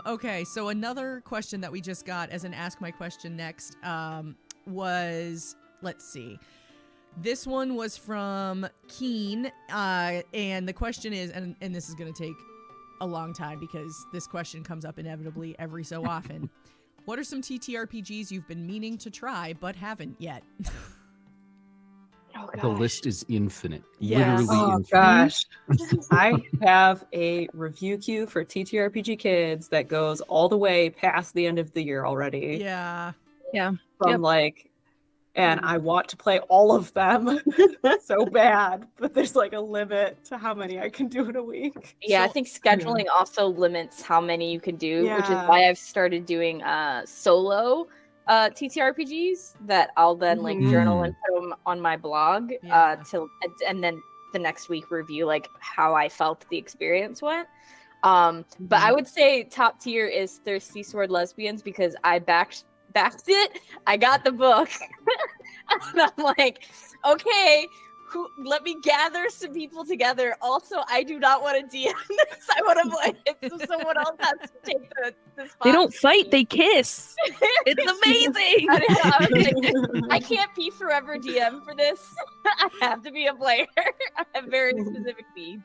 [SPEAKER 1] Okay, so another question that we just got as an Ask My Question Next was, let's see. This one was from Keen, and the question is, and this is going to take a long time because this question comes up inevitably every so often. What are some TTRPGs you've been meaning to try but haven't yet?
[SPEAKER 4] The list is infinite.
[SPEAKER 1] Yes.
[SPEAKER 4] Literally infinite.
[SPEAKER 6] Gosh. I have a review queue for TTRPG Kids that goes all the way past the end of the year already.
[SPEAKER 1] Yeah.
[SPEAKER 6] From and I want to play all of them so bad, but there's like a limit to how many I can do in a week.
[SPEAKER 3] Yeah, I think scheduling also limits how many you can do, which is why I've started doing solo TTRPGs that I'll then like journal and put them on my blog and then the next week review like how I felt the experience went. But I would say top tier is Thirsty Sword Lesbians, because I backed it. I got the book. And I'm like, okay, let me gather some people together. Also, I do not want to DM this. I want to play it, so someone else has to take the spot.
[SPEAKER 5] They don't fight, they kiss. It's amazing.
[SPEAKER 3] I was like, I can't be forever DM for this. I have to be a player. I have very specific needs.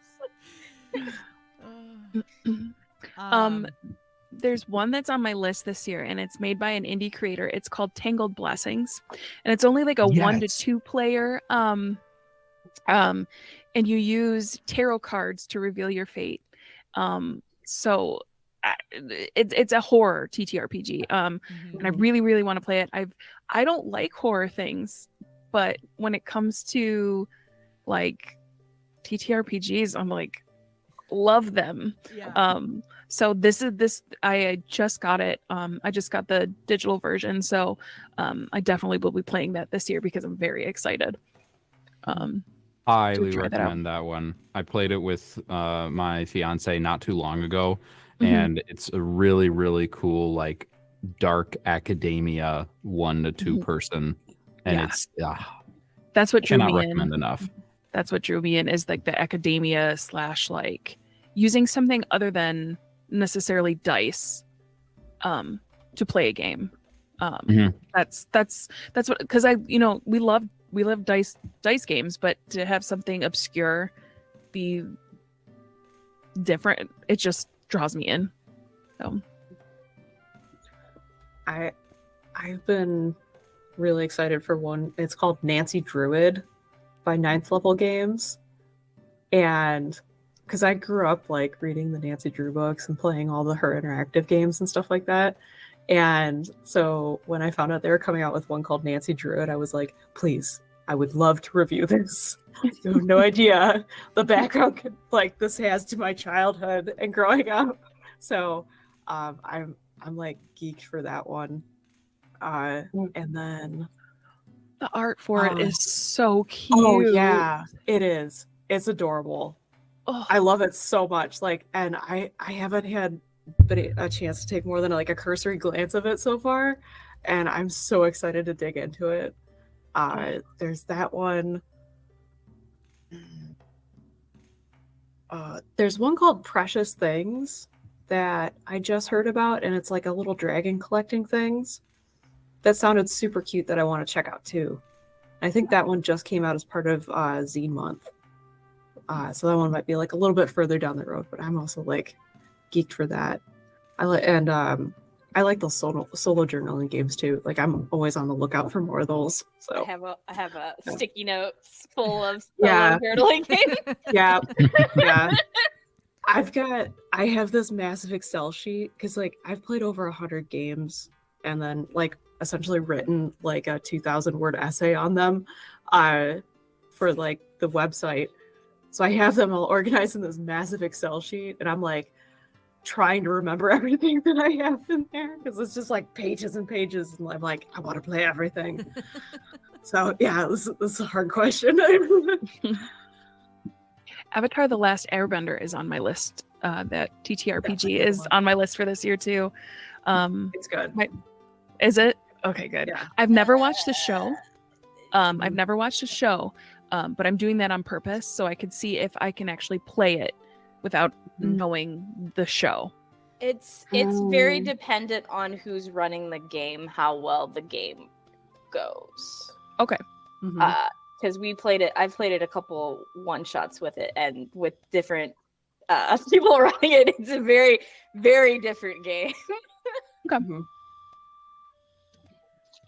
[SPEAKER 5] There's one that's on my list this year, and it's made by an indie creator. It's called Tangled Blessings, and it's only like a 1 to 2 player. And you use tarot cards to reveal your fate. So it's a horror TTRPG. And I really, really want to play it. I don't like horror things, but when it comes to like TTRPGs, I'm like, love them. So I just got it. I just got the digital version, so I definitely will be playing that this year because I'm very excited.
[SPEAKER 4] Highly recommend that one. I played it with my fiance not too long ago, and it's a really, really cool, like dark academia 1 to 2 person, and it's
[SPEAKER 5] that's what drew
[SPEAKER 4] cannot
[SPEAKER 5] me
[SPEAKER 4] recommend
[SPEAKER 5] in.
[SPEAKER 4] enough.
[SPEAKER 5] That's what drew me in, is like the academia / like using something other than necessarily dice to play a game.
[SPEAKER 4] Mhm.
[SPEAKER 5] That's what, because we love dice games, but to have something obscure be different, it just draws me in. So
[SPEAKER 6] I've been really excited for one. It's called Nancy Druid by Ninth Level Games. And because I grew up like reading the Nancy Drew books and playing all her interactive games and stuff like that. And so when I found out they were coming out with one called Nancy Druid, I was like, please, I would love to review this. You have no idea the background like this has to my childhood and growing up. So I'm like geeked for that one. And then
[SPEAKER 5] the art for it is so cute.
[SPEAKER 6] oh yeah, it is. It's adorable.
[SPEAKER 5] Oh.
[SPEAKER 6] I love it so much. Like, and I haven't had a chance to take more than like a cursory glance of it so far, and I'm so excited to dig into it. There's that one. There's one called Precious Things that I just heard about, and it's like a little dragon collecting things. That sounded super cute that I want to check out too. I think that one just came out as part of Zine Month. So that one might be like a little bit further down the road, but I'm also like geeked for that. I like those solo journaling games too. Like I'm always on the lookout for more of those. So
[SPEAKER 3] I have a sticky notes full of
[SPEAKER 6] Yeah.
[SPEAKER 3] journaling games.
[SPEAKER 6] yeah. I have this massive Excel sheet because like I've played over 100 games and then like essentially written like a 2,000 word essay on them for like the website. So I have them all organized in this massive Excel sheet, and I'm like trying to remember everything that I have in there because it's just like pages and pages, and I'm like, I want to play everything. So yeah, this is a hard question.
[SPEAKER 5] Avatar: The Last Airbender is on my list. That TTRPG is on my list for this year too.
[SPEAKER 6] It's good.
[SPEAKER 5] Is it? Okay, good.
[SPEAKER 6] Yeah.
[SPEAKER 5] I've never watched the show. But I'm doing that on purpose so I could see if I can actually play it without knowing the show.
[SPEAKER 3] It's very dependent on who's running the game, how well the game goes.
[SPEAKER 5] Okay.
[SPEAKER 3] Because I've played it a couple one shots with it, and with different people running it, it's a very, very different game.
[SPEAKER 5] Okay.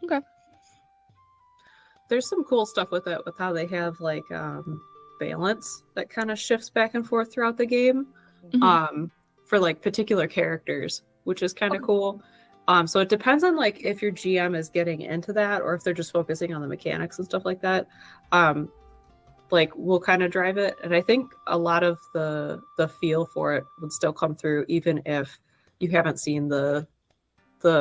[SPEAKER 5] Okay.
[SPEAKER 6] There's some cool stuff with it, with how they have like balance that kind of shifts back and forth throughout the game for like particular characters, which is kind of cool. So it depends on like if your GM is getting into that or if they're just focusing on the mechanics and stuff like that. Like we'll kind of drive it, and I think a lot of the feel for it would still come through even if you haven't seen the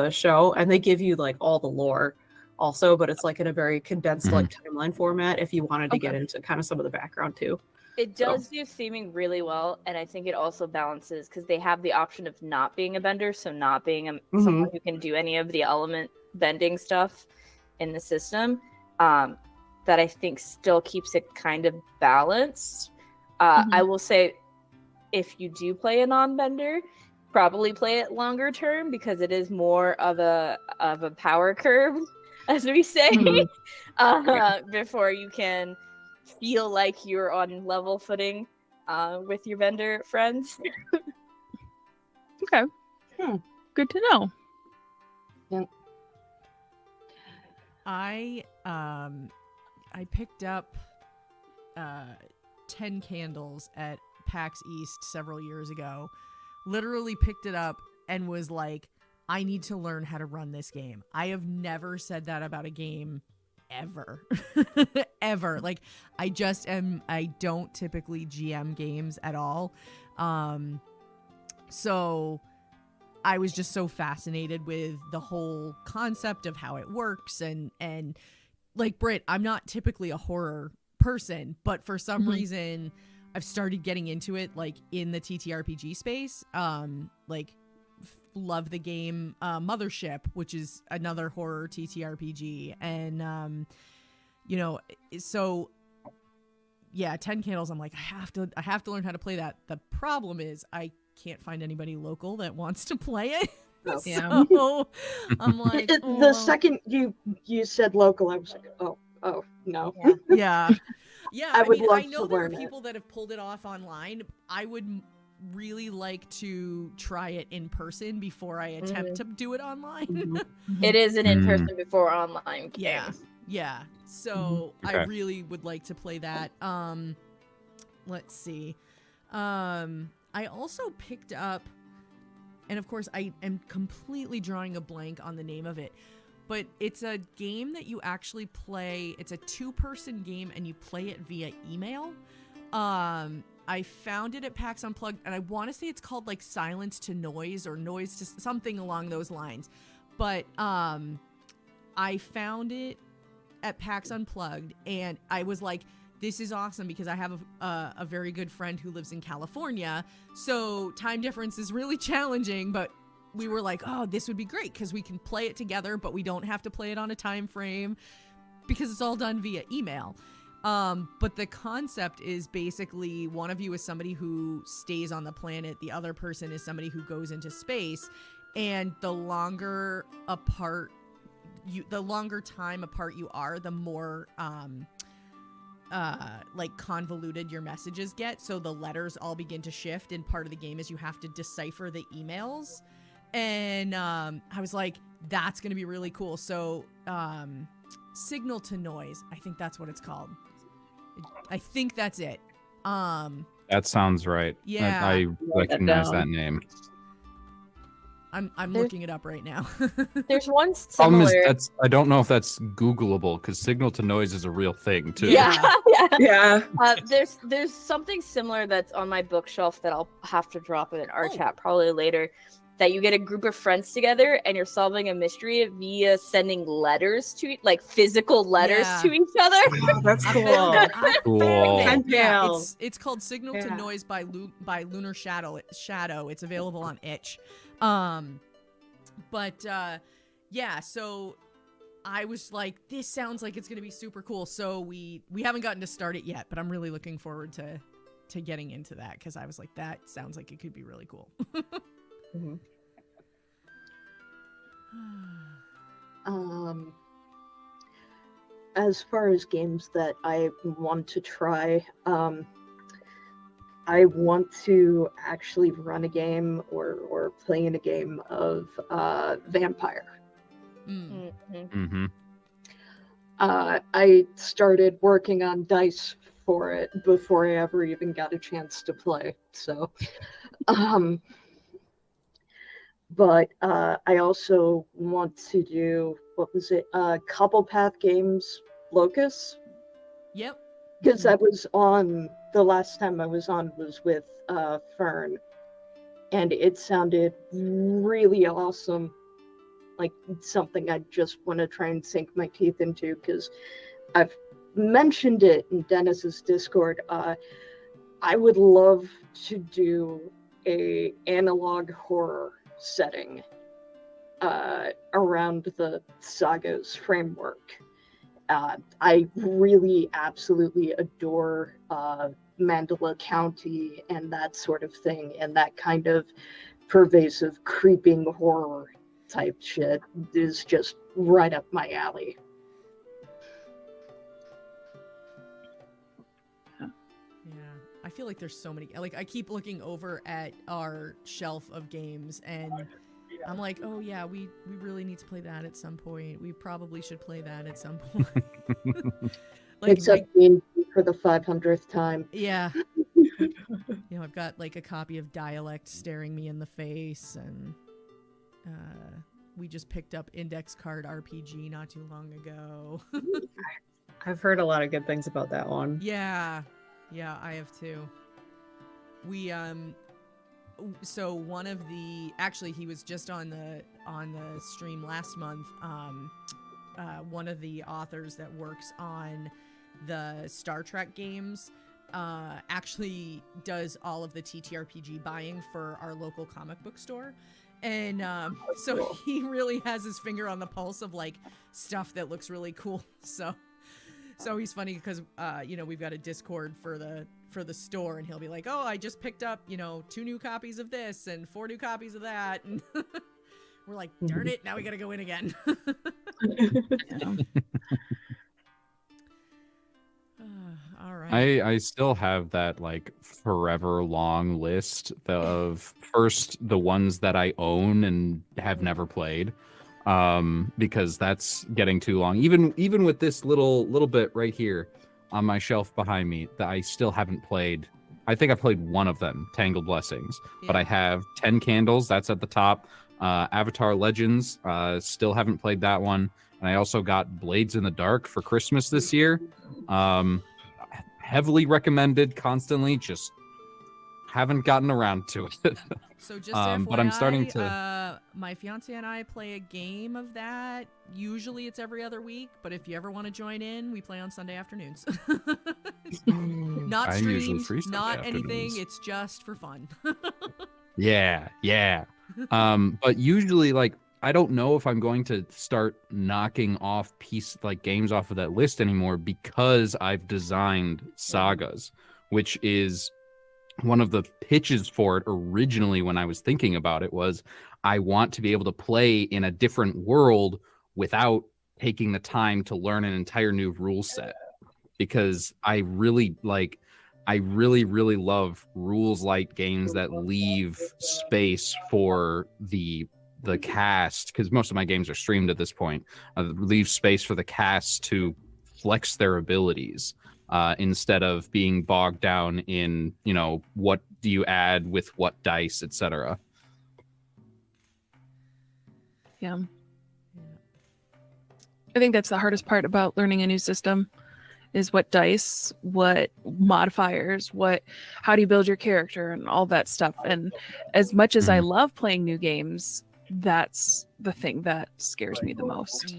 [SPEAKER 6] show, and they give you like all the lore also, but it's like in a very condensed like timeline format if you wanted to get into kind of some of the background too.
[SPEAKER 3] It does do theming really well, and I think it also balances because they have the option of not being a bender, so not being someone who can do any of the element bending stuff in the system. That I think still keeps it kind of balanced. I will say, if you do play a non-bender, probably play it longer term because it is more of a power curve, as we say, before you can feel like you're on level footing with your vendor friends.
[SPEAKER 5] Okay. Good to know.
[SPEAKER 2] Yeah.
[SPEAKER 1] I picked up 10 Candles at PAX East several years ago. Literally picked it up and was like, I need to learn how to run this game. I have never said that about a game ever. Ever. Like, I don't typically GM games at all. So I was just so fascinated with the whole concept of how it works, and like Britt, I'm not typically a horror person, but for some reason I've started getting into it, like in the TTRPG space. Love the game Mothership, which is another horror TTRPG, and so yeah, 10 Candles, I'm like, I have to learn how to play that. The problem is I can't find anybody local that wants to play it.
[SPEAKER 2] Oh.
[SPEAKER 5] Yeah.
[SPEAKER 1] So I'm like,
[SPEAKER 2] The
[SPEAKER 1] oh, well.
[SPEAKER 2] second you said local, I was like, oh no.
[SPEAKER 1] Yeah. Yeah.
[SPEAKER 2] I would
[SPEAKER 1] mean,
[SPEAKER 2] love
[SPEAKER 1] I know
[SPEAKER 2] to
[SPEAKER 1] there are
[SPEAKER 2] learn it.
[SPEAKER 1] people that have pulled it off online. I would really like to try it in person before I attempt to do it online.
[SPEAKER 6] Mhm.
[SPEAKER 3] It is an in-person before online game.
[SPEAKER 1] Yeah. Yeah. So I
[SPEAKER 4] Okay.
[SPEAKER 1] really would like to play that. Let's see. I also picked up, and of course I am completely drawing a blank on the name of it, but it's a game that you actually play. It's a 2-person game and you play it via email. I found it at PAX Unplugged, and I want to say it's called like Silence to Noise or Noise to something along those lines. But I found it at PAX Unplugged, and I was like, this is awesome because I have a very good friend who lives in California. So time difference is really challenging, but we were like, oh, this would be great because we can play it together, but we don't have to play it on a time frame because it's all done via email. But the concept is basically one of you is somebody who stays on the planet. The other person is somebody who goes into space. And the longer time apart you are, the more, like convoluted your messages get. So the letters all begin to shift. And part of the game is you have to decipher the emails. And, I was like, that's going to be really cool. So, Signal to Noise. I think that's what it's called. I think that's it.
[SPEAKER 4] That sounds right.
[SPEAKER 1] Yeah.
[SPEAKER 4] I recognize
[SPEAKER 6] down.
[SPEAKER 4] that name.
[SPEAKER 1] I'm
[SPEAKER 3] There's-
[SPEAKER 1] looking it up right now.
[SPEAKER 3] There's one
[SPEAKER 4] Problem
[SPEAKER 3] similar.
[SPEAKER 4] is I don't know if that's Googleable because signal to noise is a real thing too.
[SPEAKER 3] Yeah, yeah.
[SPEAKER 6] Yeah.
[SPEAKER 3] There's something similar that's on my bookshelf that I'll have to drop in our
[SPEAKER 1] Oh.
[SPEAKER 3] chat probably later. That you get a group of friends together and you're solving a mystery via sending letters to, like physical letters
[SPEAKER 1] Yeah.
[SPEAKER 3] to each other.
[SPEAKER 6] Oh, that's
[SPEAKER 1] I
[SPEAKER 6] cool.
[SPEAKER 1] found it. I
[SPEAKER 4] Cool.
[SPEAKER 1] found it.
[SPEAKER 6] Pen
[SPEAKER 1] Yeah,
[SPEAKER 6] pals.
[SPEAKER 1] it's called Signal to
[SPEAKER 6] Yeah.
[SPEAKER 1] Noise by Lunar Shadow. It's available on itch. But yeah, so I was like, this sounds like it's gonna be super cool. So we haven't gotten to start it yet, but I'm really looking forward to getting into that because I was like, that sounds like it could be really cool.
[SPEAKER 6] Mhm.
[SPEAKER 2] As far as games that I want to try, I want to actually run a game or play in a game of Vampire.
[SPEAKER 1] Mm.
[SPEAKER 3] Mhm.
[SPEAKER 4] Mm-hmm.
[SPEAKER 2] I started working on dice for it before I ever even got a chance to play. So, but I also want to do, what was it? Cobblepath Games Locus.
[SPEAKER 1] Yep.
[SPEAKER 2] Because I was on, the last time I was on was with Fern, and it sounded really awesome. Like something I just want to try and sink my teeth into, because I've mentioned it in Dennis's Discord. I would love to do a analog horror setting around the Saga's framework. I really absolutely adore Mandala County and that sort of thing, and that kind of pervasive creeping horror type shit is just right up my alley.
[SPEAKER 1] Yeah. I feel like there's so many. Like I keep looking over at our shelf of games and I'm like, oh yeah, we really need to play that at some point. We probably should play that at some point.
[SPEAKER 2] Except me for the 500th time.
[SPEAKER 1] Yeah. I've got like a copy of Dialect staring me in the face, and we just picked up Index Card RPG not too long ago.
[SPEAKER 6] I've heard a lot of good things about that one.
[SPEAKER 1] Yeah, I have too. We so one of the, actually he was just on the stream last month. One of the authors that works on the Star Trek games actually does all of the TTRPG buying for our local comic book store. And so he really has his finger on the pulse of like stuff that looks really cool. So It's always funny because we've got a Discord for the store, and he'll be like, "Oh, I just picked up 2 new copies of this and 4 new copies of that," and we're like, "Darn it! Now we gotta go in again."
[SPEAKER 5] Yeah.
[SPEAKER 1] All right.
[SPEAKER 4] I still have that like forever long list of first the ones that I own and have never played, because that's getting too long. Even with this little bit right here on my shelf behind me that I still haven't played. I think I played one of them, Tangled Blessings, but I have 10 Candles. That's at the top. Avatar Legends, still haven't played that one. And I also got Blades in the Dark for Christmas this year. Heavily recommended, constantly, just haven't gotten around to it.
[SPEAKER 1] So just FYI,
[SPEAKER 4] but I'm starting to.
[SPEAKER 1] My fiance and I play a game of that. Usually it's every other week, but if you ever want to join in, we play on Sunday afternoons. Not
[SPEAKER 4] I'm usually
[SPEAKER 1] streamed,
[SPEAKER 4] free Sunday
[SPEAKER 1] not anything.
[SPEAKER 4] afternoons.
[SPEAKER 1] It's just for fun.
[SPEAKER 4] Yeah. But usually, like, I don't know if I'm going to start knocking off games off of that list anymore, because I've designed sagas, which is one of the pitches for it originally when I was thinking about it was I want to be able to play in a different world without taking the time to learn an entire new rule set, because I really love rules light games that leave space for the cast, because most of my games are streamed at this point, leave space for the cast to flex their abilities, instead of being bogged down in what do you add with what dice, etc.
[SPEAKER 5] Yeah. I think that's the hardest part about learning a new system is what dice, what modifiers, how do you build your character and all that stuff. And as much as I love playing new games, that's the thing that scares me the most.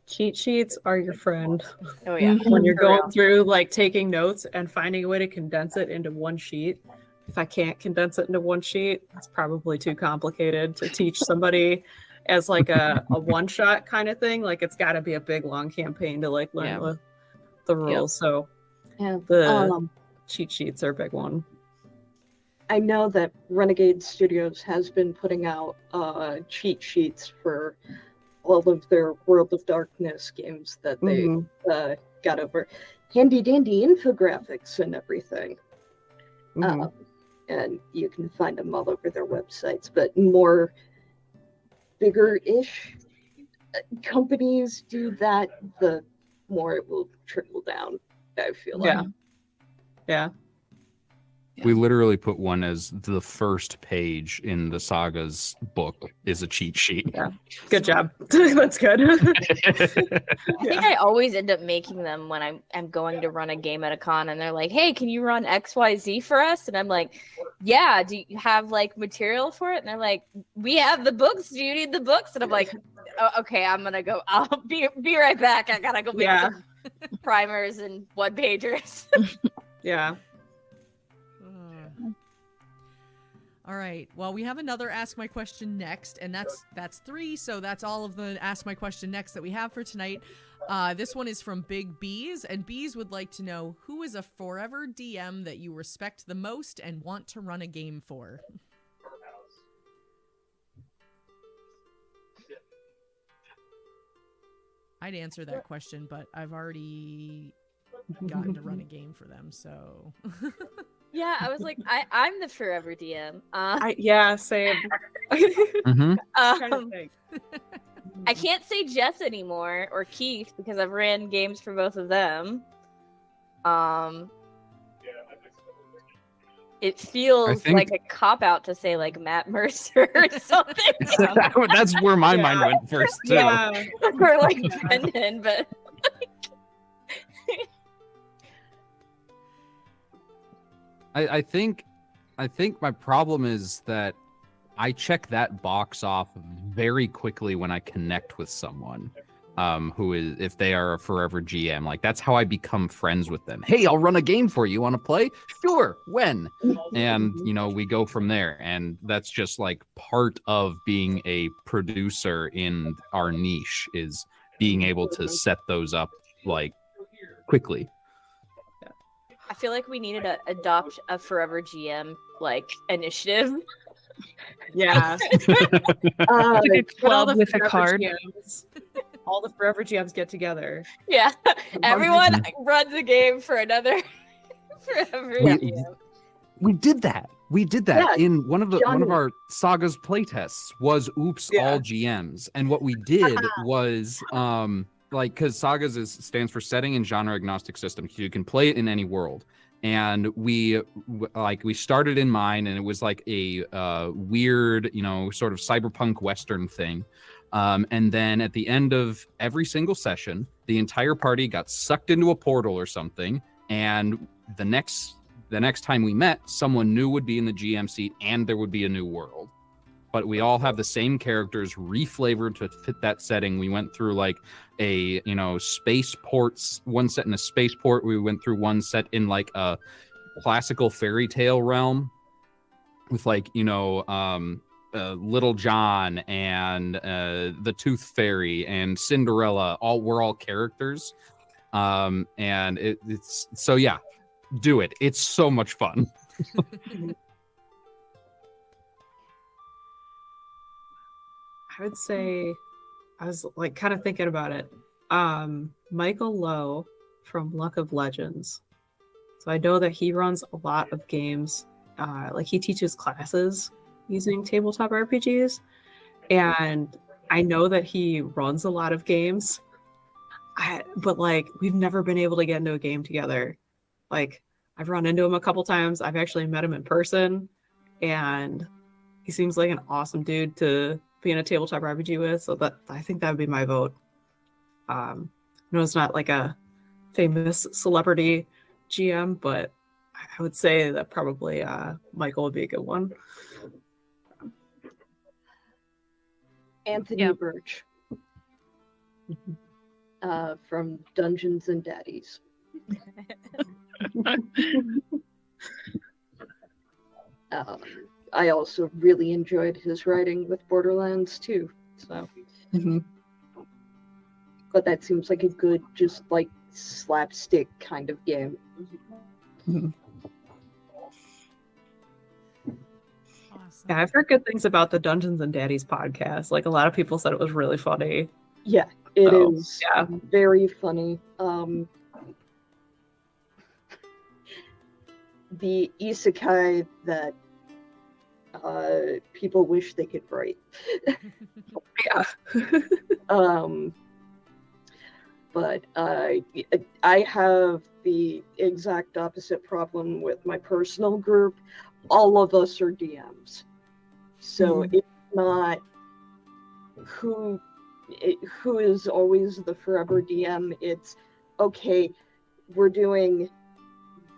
[SPEAKER 6] Cheat sheets are your friend.
[SPEAKER 3] Oh yeah.
[SPEAKER 6] When you're
[SPEAKER 3] For real.
[SPEAKER 6] going through like taking notes and finding a way to condense it into one sheet. If I can't condense it into one sheet, it's probably too complicated to teach somebody as like a one-shot kind of thing. Like it's got to be a big long campaign to like learn the rules. So
[SPEAKER 2] Yeah.
[SPEAKER 6] the cheat sheets are a big one.
[SPEAKER 2] I know that Renegade Studios has been putting out cheat sheets for all of their World of Darkness games that they got over. Handy dandy infographics and everything. And you can find them all over their websites, but more bigger-ish companies do that, the more it will trickle down, I feel like.
[SPEAKER 6] Yeah.
[SPEAKER 4] We literally put one as the first page in the Saga's book is a cheat sheet.
[SPEAKER 6] Yeah. Good job. That's good.
[SPEAKER 3] I think I always end up making them when I'm going to run a game at a con, and they're like, "Hey, can you run XYZ for us?" And I'm like, "Yeah, do you have like material for it?" And they're like, "We have the books. Do you need the books?" And I'm like, "Oh, okay, I'm gonna go. I'll be right back. I gotta go make some primers and one pagers."
[SPEAKER 6] Yeah.
[SPEAKER 1] All right. Well, we have another Ask My Question next, and that's 3. So that's all of the Ask My Question next that we have for tonight. This one is from Big Bees, and Bees would like to know, who is a forever DM that you respect the most and want to run a game for? I'd answer that question, but I've already gotten to run a game for them, so...
[SPEAKER 3] Yeah, I was like, I'm the forever DM.
[SPEAKER 6] Same.
[SPEAKER 3] I can't say Jess anymore or Keith because I've ran games for both of them. It feels like a cop out to say like Matt Mercer or something.
[SPEAKER 4] That's where my mind went first too.
[SPEAKER 6] Yeah.
[SPEAKER 3] Or like Brendan, but.
[SPEAKER 4] I think my problem is that I check that box off very quickly when I connect with someone who is, if they are a forever GM, like that's how I become friends with them. Hey, I'll run a game for you. Want to play? Sure. When? And we go from there. And that's just like part of being a producer in our niche is being able to set those up like quickly.
[SPEAKER 3] I feel like we needed to adopt a Forever GM like initiative.
[SPEAKER 6] Yeah.
[SPEAKER 5] Like a
[SPEAKER 6] But all
[SPEAKER 5] club
[SPEAKER 6] the
[SPEAKER 5] with a
[SPEAKER 6] Forever
[SPEAKER 5] card.
[SPEAKER 6] GMs, all the Forever GMs get together.
[SPEAKER 3] Yeah, everyone
[SPEAKER 4] Mhm.
[SPEAKER 3] runs a game for another Forever
[SPEAKER 4] We-
[SPEAKER 3] GM.
[SPEAKER 4] We did that. We did that
[SPEAKER 2] Yeah,
[SPEAKER 4] in one of
[SPEAKER 2] Johnny.
[SPEAKER 4] our Saga's playtests was Oops
[SPEAKER 6] Yeah.
[SPEAKER 4] All GMs. And what we did was like because stands for setting and genre agnostic system. So you can play it in any world. And we started in mine, and it was like a weird, sort of cyberpunk Western thing. And then at the end of every single session, the entire party got sucked into a portal or something. And the next time we met, someone new would be in the GM seat, and there would be a new world. But we all have the same characters reflavored to fit that setting. We went through like a spaceports, one set in a spaceport. We went through one set in like a classical fairy tale realm with like Little John and the Tooth Fairy and Cinderella. We're all characters, and it's so yeah. Do it. It's so much fun.
[SPEAKER 6] I would say, I was like kind of thinking about it. Michael Lowe from Luck of Legends. So I know that he runs a lot of games. Like he teaches classes using tabletop RPGs, and I know that he runs a lot of games. But like we've never been able to get into a game together. Like I've run into him a couple times. I've actually met him in person, and he seems like an awesome dude to be in a tabletop RPG with. So I think that would be my vote. I know it's not like a famous celebrity GM, but I would say that probably Michael would be a good one.
[SPEAKER 2] Anthony
[SPEAKER 5] Yeah.
[SPEAKER 2] Birch from Dungeons and Daddies. I also really enjoyed his writing with Borderlands too. So, but that seems like a good, just like slapstick kind of game.
[SPEAKER 1] Awesome.
[SPEAKER 6] Yeah, I've heard good things about the Dungeons and Daddies podcast. Like a lot of people said it was really funny.
[SPEAKER 2] Yeah, it
[SPEAKER 6] Oh,
[SPEAKER 2] is
[SPEAKER 6] yeah.
[SPEAKER 2] very funny. The isekai that people wish they could write.
[SPEAKER 6] Yeah.
[SPEAKER 2] But I have the exact opposite problem with my personal group. All of us are DMs, so it's not who is always the forever DM. It's okay, we're doing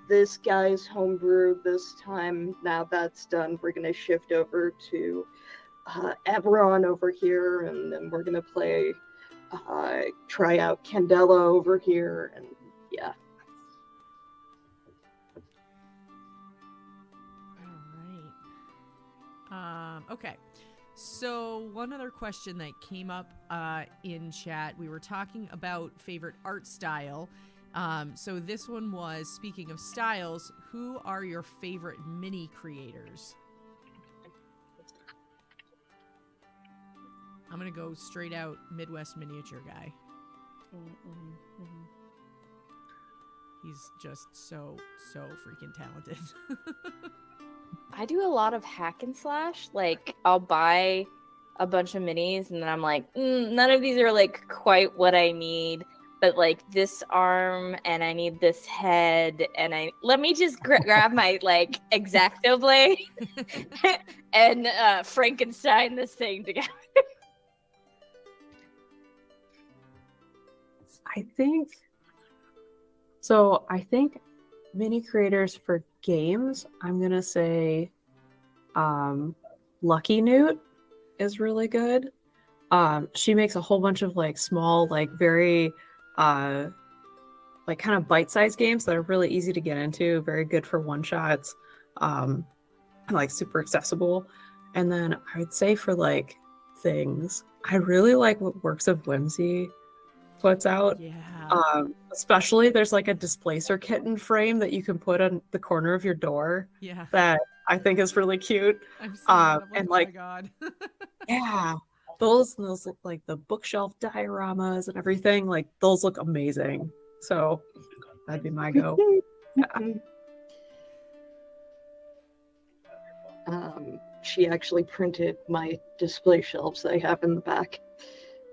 [SPEAKER 2] this guy's homebrew this time. Now that's done, we're gonna shift over to Aberon over here, and then we're gonna play try out Candela over here, and yeah.
[SPEAKER 1] All right. Okay. So one other question that came up in chat, we were talking about favorite art style. So this one was, speaking of styles, who are your favorite mini creators? I'm going to go straight out Midwest miniature guy. He's just so freaking talented.
[SPEAKER 3] I do a lot of hack and slash. Like, I'll buy a bunch of minis, and then I'm like, none of these are like quite what I need. But like this arm, and I need this head, and let me just grab my like X-Acto blade and Frankenstein this thing together.
[SPEAKER 6] I think mini creators for games, I'm gonna say Lucky Newt is really good. She makes a whole bunch of like small, like very like kind of bite-sized games that are really easy to get into, very good for one-shots, and like super accessible. And then I would say for like things, I really like what Works of Whimsy puts out.
[SPEAKER 1] Yeah.
[SPEAKER 6] Especially there's like a displacer kitten frame that you can put on the corner of your door
[SPEAKER 1] Yeah.
[SPEAKER 6] that I think is really cute.
[SPEAKER 1] I'm seeing that. I'm
[SPEAKER 6] and
[SPEAKER 1] like,
[SPEAKER 6] like,
[SPEAKER 1] oh my god.
[SPEAKER 6] yeah, those look like the bookshelf dioramas and everything. Like those look amazing. So that'd be my go.
[SPEAKER 2] She actually printed my display shelves I have in the back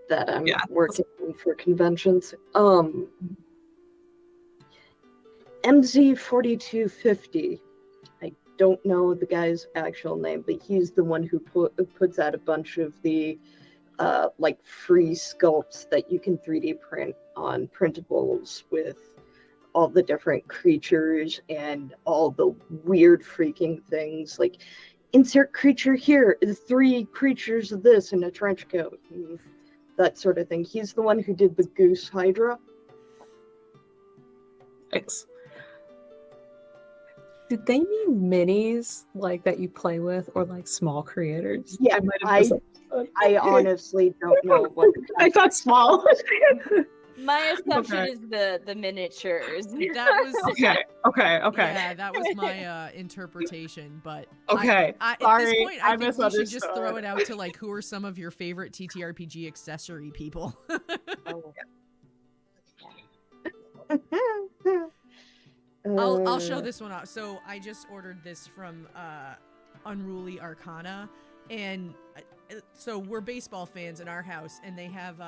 [SPEAKER 2] that I'm working on for conventions. MZ4250. I don't know the guy's actual name, but he's the one who puts out a bunch of the like free sculpts that you can 3D print on printables with all the different creatures and all the weird freaking things, like insert creature here, 3 creatures of this in a trench coat, and that sort of thing. He's the one who did the Goose Hydra.
[SPEAKER 6] Thanks. Did they mean minis like that you play with, or like small creators?
[SPEAKER 2] Yeah, I honestly don't know what.
[SPEAKER 6] I thought small.
[SPEAKER 3] My assumption is the miniatures.
[SPEAKER 1] That was
[SPEAKER 6] okay.
[SPEAKER 1] Yeah, that was my interpretation. But
[SPEAKER 6] okay,
[SPEAKER 1] at
[SPEAKER 6] sorry,
[SPEAKER 1] this point, I think we should just
[SPEAKER 6] misunderstood.
[SPEAKER 1] throw it out to like, who are some of your favorite TTRPG accessory people? I'll show this one off. So I just ordered this from Unruly Arcana, and so we're baseball fans in our house, and they have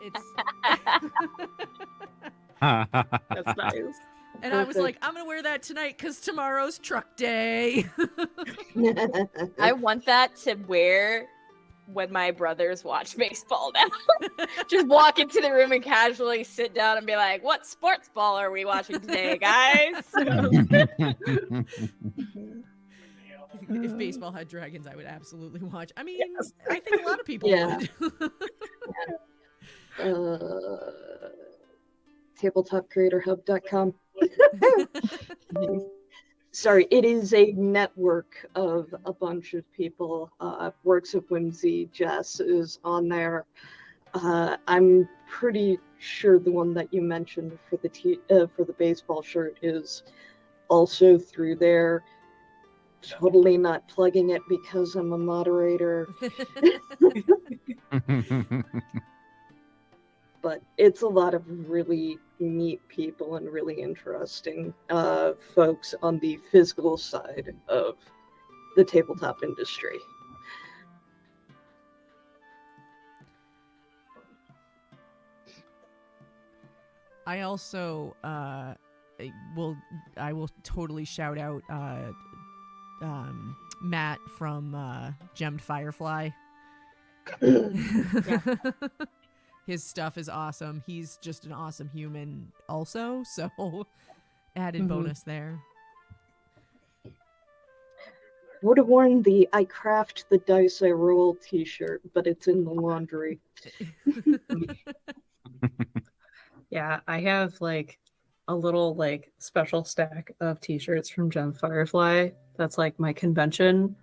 [SPEAKER 1] it's
[SPEAKER 6] That's nice.
[SPEAKER 1] and I was like, I'm gonna wear that tonight because tomorrow's truck day.
[SPEAKER 3] I want that to wear when my brothers watch baseball now. Just walk into the room and casually sit down and be like, what sports ball are we watching today, guys?
[SPEAKER 1] If baseball had dragons, I would absolutely watch. I mean, I think a lot of people would.
[SPEAKER 2] Tabletopcreatorhub.com. Sorry, it is a network of a bunch of people. Works of Whimsy, Jess is on there. I'm pretty sure the one that you mentioned for the baseball shirt is also through there. Totally not plugging it because I'm a moderator. But it's a lot of really neat people and really interesting folks on the physical side of the tabletop industry.
[SPEAKER 1] I also I will totally shout out Matt from Gemmed Firefly. His stuff is awesome. He's just an awesome human also, so added bonus there.
[SPEAKER 2] Would have worn the I craft the dice I roll t-shirt, but it's in the laundry.
[SPEAKER 6] Yeah, I have like a little like special stack of t-shirts from Gem Firefly. That's like my convention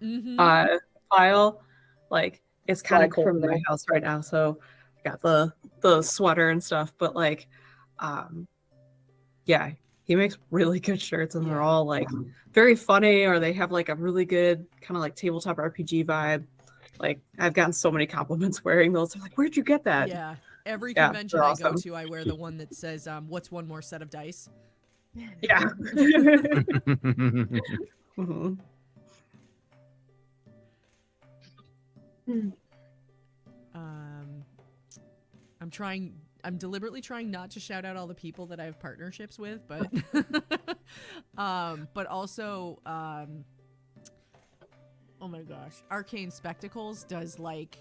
[SPEAKER 6] pile. Like it's kind of cold in my house right now, so I got the sweater and stuff, but like yeah, he makes really good shirts, and they're all like very funny, or they have like a really good kind of like tabletop RPG vibe. Like I've gotten so many compliments wearing those. I'm like, where'd you get that?
[SPEAKER 1] Yeah. Every convention I go to, I wear the one that says, what's one more set of dice?
[SPEAKER 6] Yeah.
[SPEAKER 1] I'm deliberately trying not to shout out all the people that I have partnerships with, but but also oh my gosh, Arcane Spectacles does like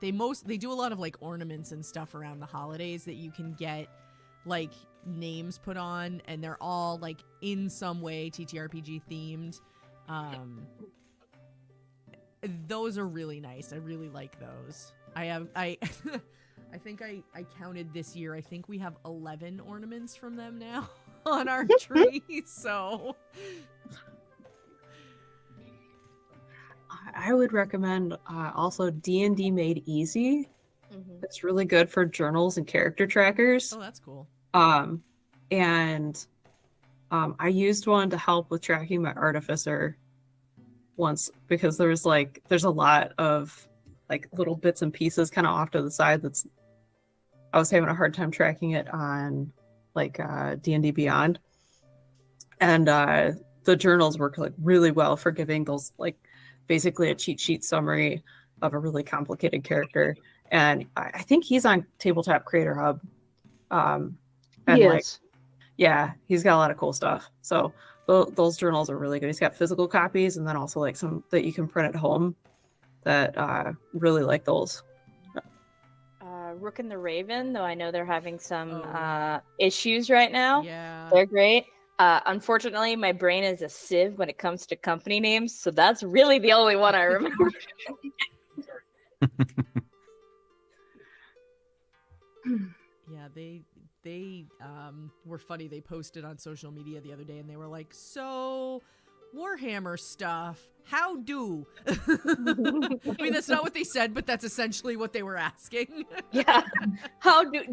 [SPEAKER 1] they do a lot of like ornaments and stuff around the holidays that you can get like names put on, and they're all like in some way TTRPG themed. Those are really nice. I really like those. I think I counted this year. I think we have 11 ornaments from them now on our tree. So
[SPEAKER 6] I would recommend also D&D Made Easy.
[SPEAKER 3] Mhm.
[SPEAKER 6] It's really good for journals and character trackers.
[SPEAKER 1] Oh, that's cool.
[SPEAKER 6] And I used one to help with tracking my artificer once because there's a lot of like little bits and pieces kind of off to the side I was having a hard time tracking it on like D&D Beyond. And the journals work like really well for giving those like basically a cheat sheet summary of a really complicated character. And I think he's on Tabletop Creator Hub. And like,
[SPEAKER 2] Yes.
[SPEAKER 6] yeah, he's got a lot of cool stuff. So those journals are really good. He's got physical copies and then also like some that you can print at home that really like those.
[SPEAKER 3] Rook and the Raven, though I know they're having some
[SPEAKER 1] Oh, yeah.
[SPEAKER 3] issues right now.
[SPEAKER 1] Yeah.
[SPEAKER 3] They're great. Unfortunately, my brain is a sieve when it comes to company names, so that's really the only one I remember.
[SPEAKER 1] Yeah, they were funny. They posted on social media the other day and they were like, "So, Warhammer stuff, how do?" I mean, that's not what they said, but that's essentially what they were asking.
[SPEAKER 3] Yeah. How do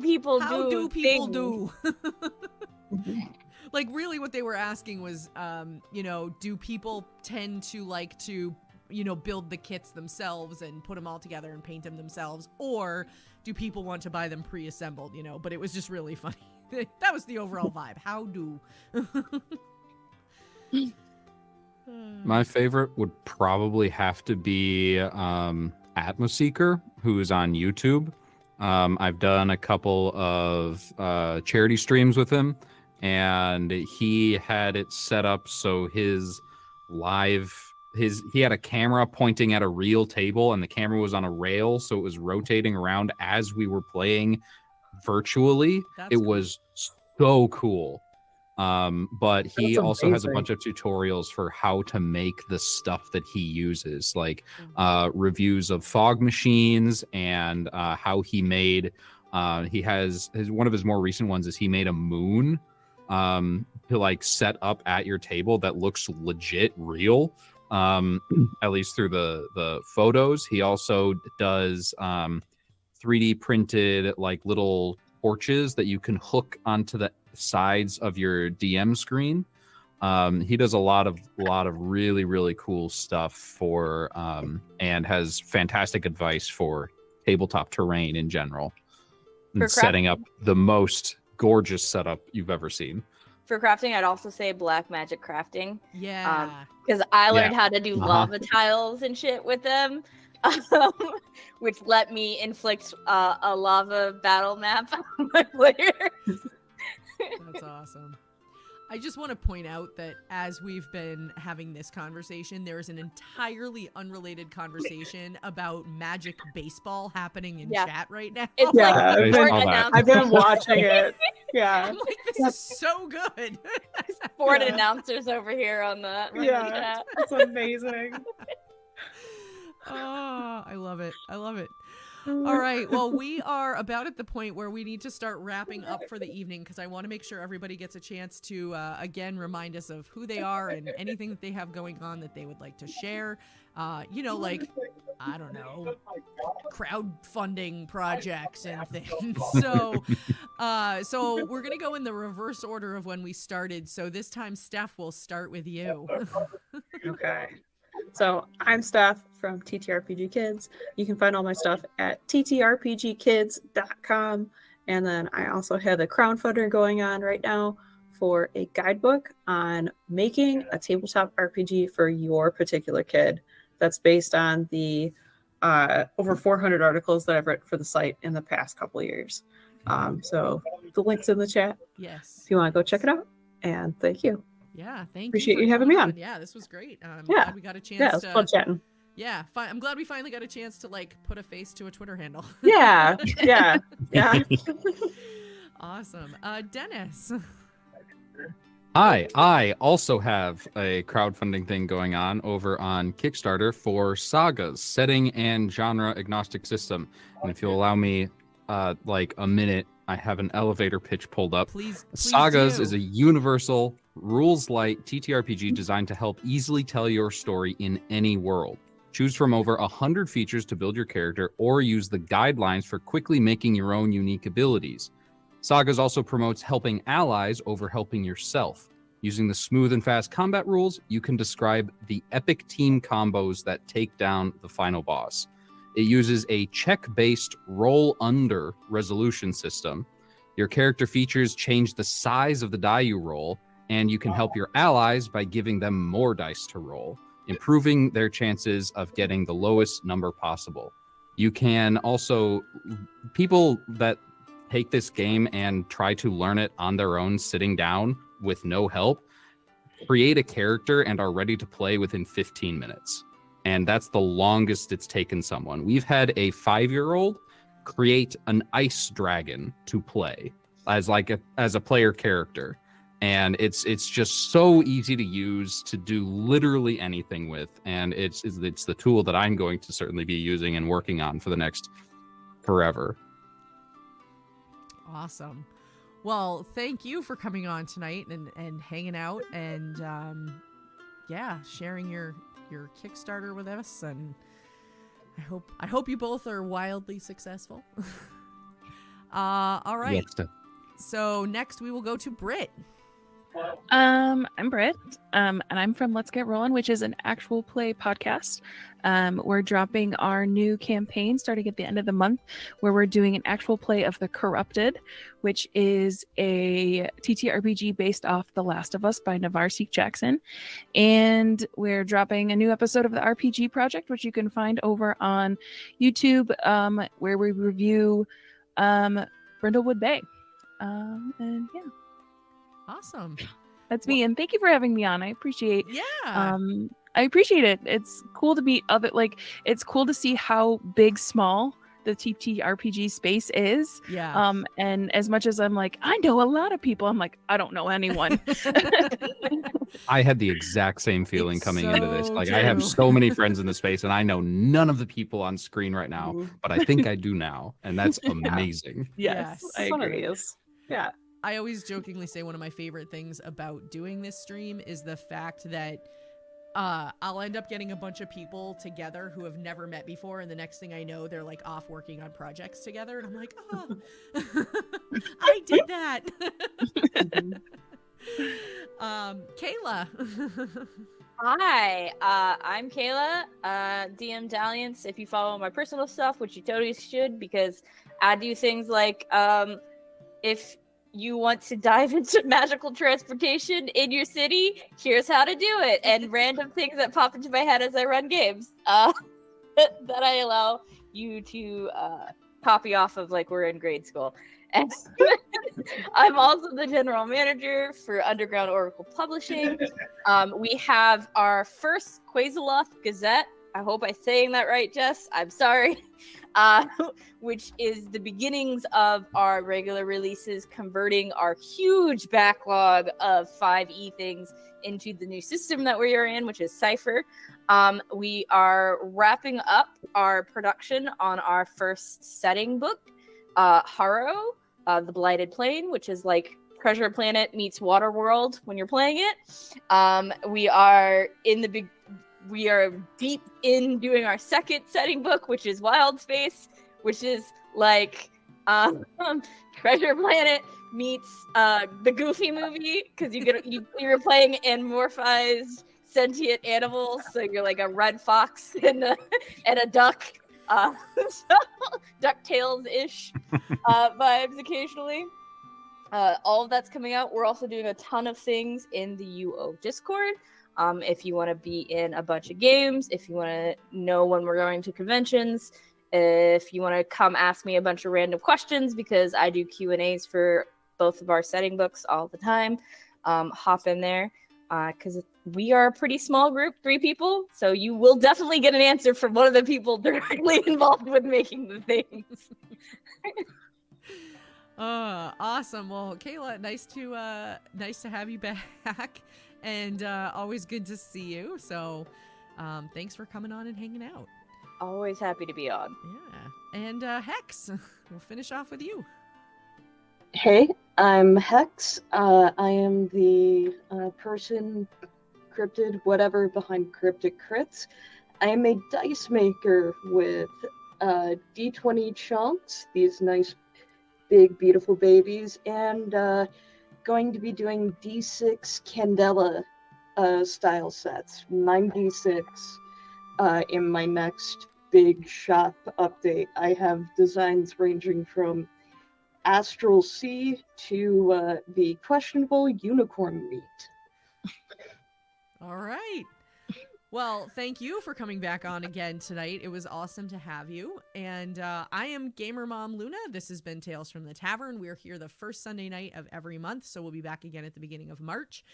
[SPEAKER 3] people
[SPEAKER 1] How do people
[SPEAKER 3] things?
[SPEAKER 1] do? Like, really what they were asking was, do people tend to like to, build the kits themselves and put them all together and paint them themselves? Or do people want to buy them pre-assembled, But it was just really funny. That was the overall vibe. How do?
[SPEAKER 4] My favorite would probably have to be Atmoseeker, who's on YouTube. I've done a couple of charity streams with him, and he had it set up so he had a camera pointing at a real table, and the camera was on a rail, so it was rotating around as we were playing virtually.
[SPEAKER 1] That's
[SPEAKER 4] It
[SPEAKER 1] cool.
[SPEAKER 4] was so cool. But he
[SPEAKER 6] That's
[SPEAKER 4] also has a
[SPEAKER 6] amazing.
[SPEAKER 4] bunch of tutorials for how to make the stuff that he uses, like reviews of fog machines and how he made. He has one of his more recent ones is he made a moon to like set up at your table that looks legit real, at least through the photos. He also does 3D printed like little torches that you can hook onto the sides of your DM screen. He does a lot of really, really cool stuff for and has fantastic advice for tabletop terrain in general,
[SPEAKER 3] For
[SPEAKER 4] and setting up the most gorgeous setup you've ever seen.
[SPEAKER 3] For crafting, I'd also say Black Magic Crafting.
[SPEAKER 1] Yeah.
[SPEAKER 3] Because I learned
[SPEAKER 4] Yeah.
[SPEAKER 3] how to do lava tiles and shit with them, which let me inflict a lava battle map on my players.
[SPEAKER 1] That's awesome. I just want to point out that as we've been having this conversation, there is an entirely unrelated conversation about Magic Baseball happening in
[SPEAKER 3] Yeah.
[SPEAKER 1] chat right now.
[SPEAKER 3] It's
[SPEAKER 6] Yeah,
[SPEAKER 3] like
[SPEAKER 6] I've
[SPEAKER 3] the
[SPEAKER 6] been-
[SPEAKER 3] sport
[SPEAKER 4] I saw that.
[SPEAKER 3] announcement.
[SPEAKER 6] I've been watching it. Yeah.
[SPEAKER 1] I'm like, this is so good.
[SPEAKER 3] Sport
[SPEAKER 6] Yeah.
[SPEAKER 3] announcers over here on the
[SPEAKER 6] Yeah.
[SPEAKER 3] chat.
[SPEAKER 6] It's amazing.
[SPEAKER 1] Oh, I love it. I love it. All right. Well, we are about at the point where we need to start wrapping up for the evening because I want to make sure everybody gets a chance to, again, remind us of who they are and anything that they have going on that they would like to share. Like, I don't know, crowdfunding projects and things. So we're going to go in the reverse order of when we started. So this time, Steph, we'll start with you.
[SPEAKER 6] Okay. So I'm Steph from TTRPG Kids. You can find all my stuff at ttrpgkids.com. And then I also have a crowdfunder going on right now for a guidebook on making a tabletop RPG for your particular kid. That's based on the over 400 articles that I've written for the site in the past couple of years. So the link's in the chat
[SPEAKER 1] Yes.
[SPEAKER 6] if you want to go check it out. And thank you.
[SPEAKER 1] Yeah, thank
[SPEAKER 6] Appreciate
[SPEAKER 1] you.
[SPEAKER 6] you having me
[SPEAKER 1] coming
[SPEAKER 6] on.
[SPEAKER 1] Yeah, this was great.
[SPEAKER 6] Yeah.
[SPEAKER 1] Glad we got a chance
[SPEAKER 6] Yeah, it's
[SPEAKER 1] to.
[SPEAKER 6] fun chatting.
[SPEAKER 1] Yeah, I'm glad we finally got a chance to like put a face to a Twitter handle.
[SPEAKER 6] Yeah, yeah, yeah.
[SPEAKER 1] Awesome. Dennis.
[SPEAKER 4] Hi, I also have a crowdfunding thing going on over on Kickstarter for Saga's setting and genre agnostic system. And if you'll allow me like a minute, I have an elevator pitch pulled up.
[SPEAKER 1] Please
[SPEAKER 4] Sagas
[SPEAKER 1] do.
[SPEAKER 4] is a universal, rules light TTRPG designed to help easily tell your story in any world. Choose from over 100 features to build your character, or use the guidelines for quickly making your own unique abilities. Sagas also promotes helping allies over helping yourself. Using the smooth and fast combat rules, you can describe the epic team combos that take down the final boss. It uses a check-based roll under resolution system. Your character features change the size of the die you roll, and you can help your allies by giving them more dice to roll, improving their chances of getting the lowest number possible. You can also, people that take this game and try to learn it on their own, sitting down with no help, create a character and are ready to play within 15 minutes. And that's the longest it's taken someone. We've had a 5-year-old create an ice dragon to play as a player character. And it's just so easy to use, to do literally anything with. And it's the tool that I'm going to certainly be using and working on for the next forever.
[SPEAKER 1] Awesome. Well, thank you for coming on tonight and hanging out and sharing your Kickstarter with us. And I hope you both are wildly successful. All right.
[SPEAKER 4] Yes.
[SPEAKER 1] So next we will go to Britt.
[SPEAKER 5] I'm Britt, and I'm from Let's Get Rollin', which is an actual play podcast. We're dropping our new campaign starting at the end of the month, where we're doing an actual play of The Corrupted, which is a TTRPG based off The Last of Us by Navarre Seek Jackson. And we're dropping a new episode of the RPG Project, which you can find over on YouTube, where we review Brindlewood Bay. And yeah.
[SPEAKER 1] Awesome.
[SPEAKER 5] That's me, and thank you for having me on. I appreciate
[SPEAKER 1] Yeah.
[SPEAKER 5] I appreciate it. It's cool to be of it. Like, it's cool to see how big small the TTRPG space is.
[SPEAKER 1] Yeah.
[SPEAKER 5] And as much as I'm like, I know a lot of people, I'm like, I don't know anyone.
[SPEAKER 4] I had the exact same feeling
[SPEAKER 1] It's
[SPEAKER 4] coming into this.
[SPEAKER 1] so
[SPEAKER 4] Like, I have
[SPEAKER 1] true.
[SPEAKER 4] so many friends in the space, and I know none of the people on screen right now,
[SPEAKER 6] Mhm.
[SPEAKER 4] but I think I do now, and that's amazing.
[SPEAKER 5] Yes,
[SPEAKER 1] Yes.
[SPEAKER 5] I
[SPEAKER 6] It's one of
[SPEAKER 5] agree.
[SPEAKER 6] these. Yeah.
[SPEAKER 1] I always jokingly say one of my favorite things about doing this stream is the fact that I'll end up getting a bunch of people together who have never met before, and the next thing I know, they're like off working on projects together, and I'm like, oh, I did that. Kayla.
[SPEAKER 3] Hi, I'm Kayla, DM Dalliance. If you follow my personal stuff, which you totally should, because I do things like, if you want to dive into magical transportation in your city, here's how to do it, and random things that pop into my head as I run games that I allow you to copy off of like we're in grade school. And I'm also the general manager for Underground Oracle Publishing. We have our first Quasaloth Gazette. I hope I'm saying that right, Jess. I'm sorry. Which is the beginnings of our regular releases, converting our huge backlog of 5e things into the new system that we are in, which is Cypher. We are wrapping up our production on our first setting book, Harrow, The Blighted Plain, which is like Treasure Planet meets Waterworld when you're playing it. We are deep in doing our second setting book, which is Wild Space, which is like Treasure Planet meets the Goofy movie, because you're playing anamorphized sentient animals, so you're like a red fox and a duck, DuckTales-ish vibes occasionally. All of that's coming out. We're also doing a ton of things in the UO Discord. If you want to be in a bunch of games, if you want to know when we're going to conventions, if you want to come ask me a bunch of random questions, because I do Q&As for both of our setting books all the time, hop in there, because we are a pretty small group, 3 people, so you will definitely get an answer from one of the people directly involved with making the things.
[SPEAKER 1] Awesome. Well, Kayla, nice to have you back. And always good to see you. So thanks for coming on and hanging out.
[SPEAKER 3] Always happy to be on.
[SPEAKER 1] Yeah. And Hex, we'll finish off with you.
[SPEAKER 2] Hey, I'm Hex. I am the person, cryptid, whatever, behind Cryptic Crits. I am a dice maker with D20 chunks, these nice, big, beautiful babies, and going to be doing D6 Candela style sets, 9d6 in my next big shop update. I have designs ranging from Astral Sea to the questionable unicorn meat.
[SPEAKER 1] All right. Well, thank you for coming back on again tonight. It was awesome to have you. And I am Gamer Mom Luna. This has been Tales from the Tavern. We're here the first Sunday night of every month, so we'll be back again at the beginning of March.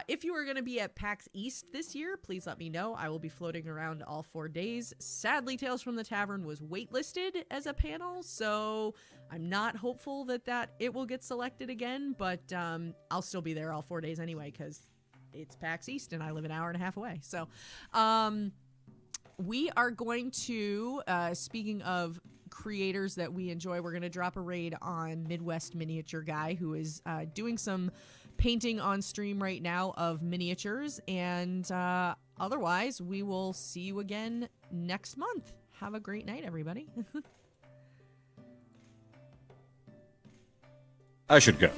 [SPEAKER 1] If you are going to be at PAX East this year, please let me know. I will be floating around all 4 days. Sadly, Tales from the Tavern was waitlisted as a panel, so I'm not hopeful that it will get selected again, but I'll still be there all 4 days anyway, because it's PAX East and I live an hour and a half away. So we are going to, speaking of creators that we enjoy, we're going to drop a raid on Midwest Miniature Guy, who is doing some painting on stream right now of miniatures. And otherwise, we will see you again next month. Have a great night, everybody.
[SPEAKER 7] I should go.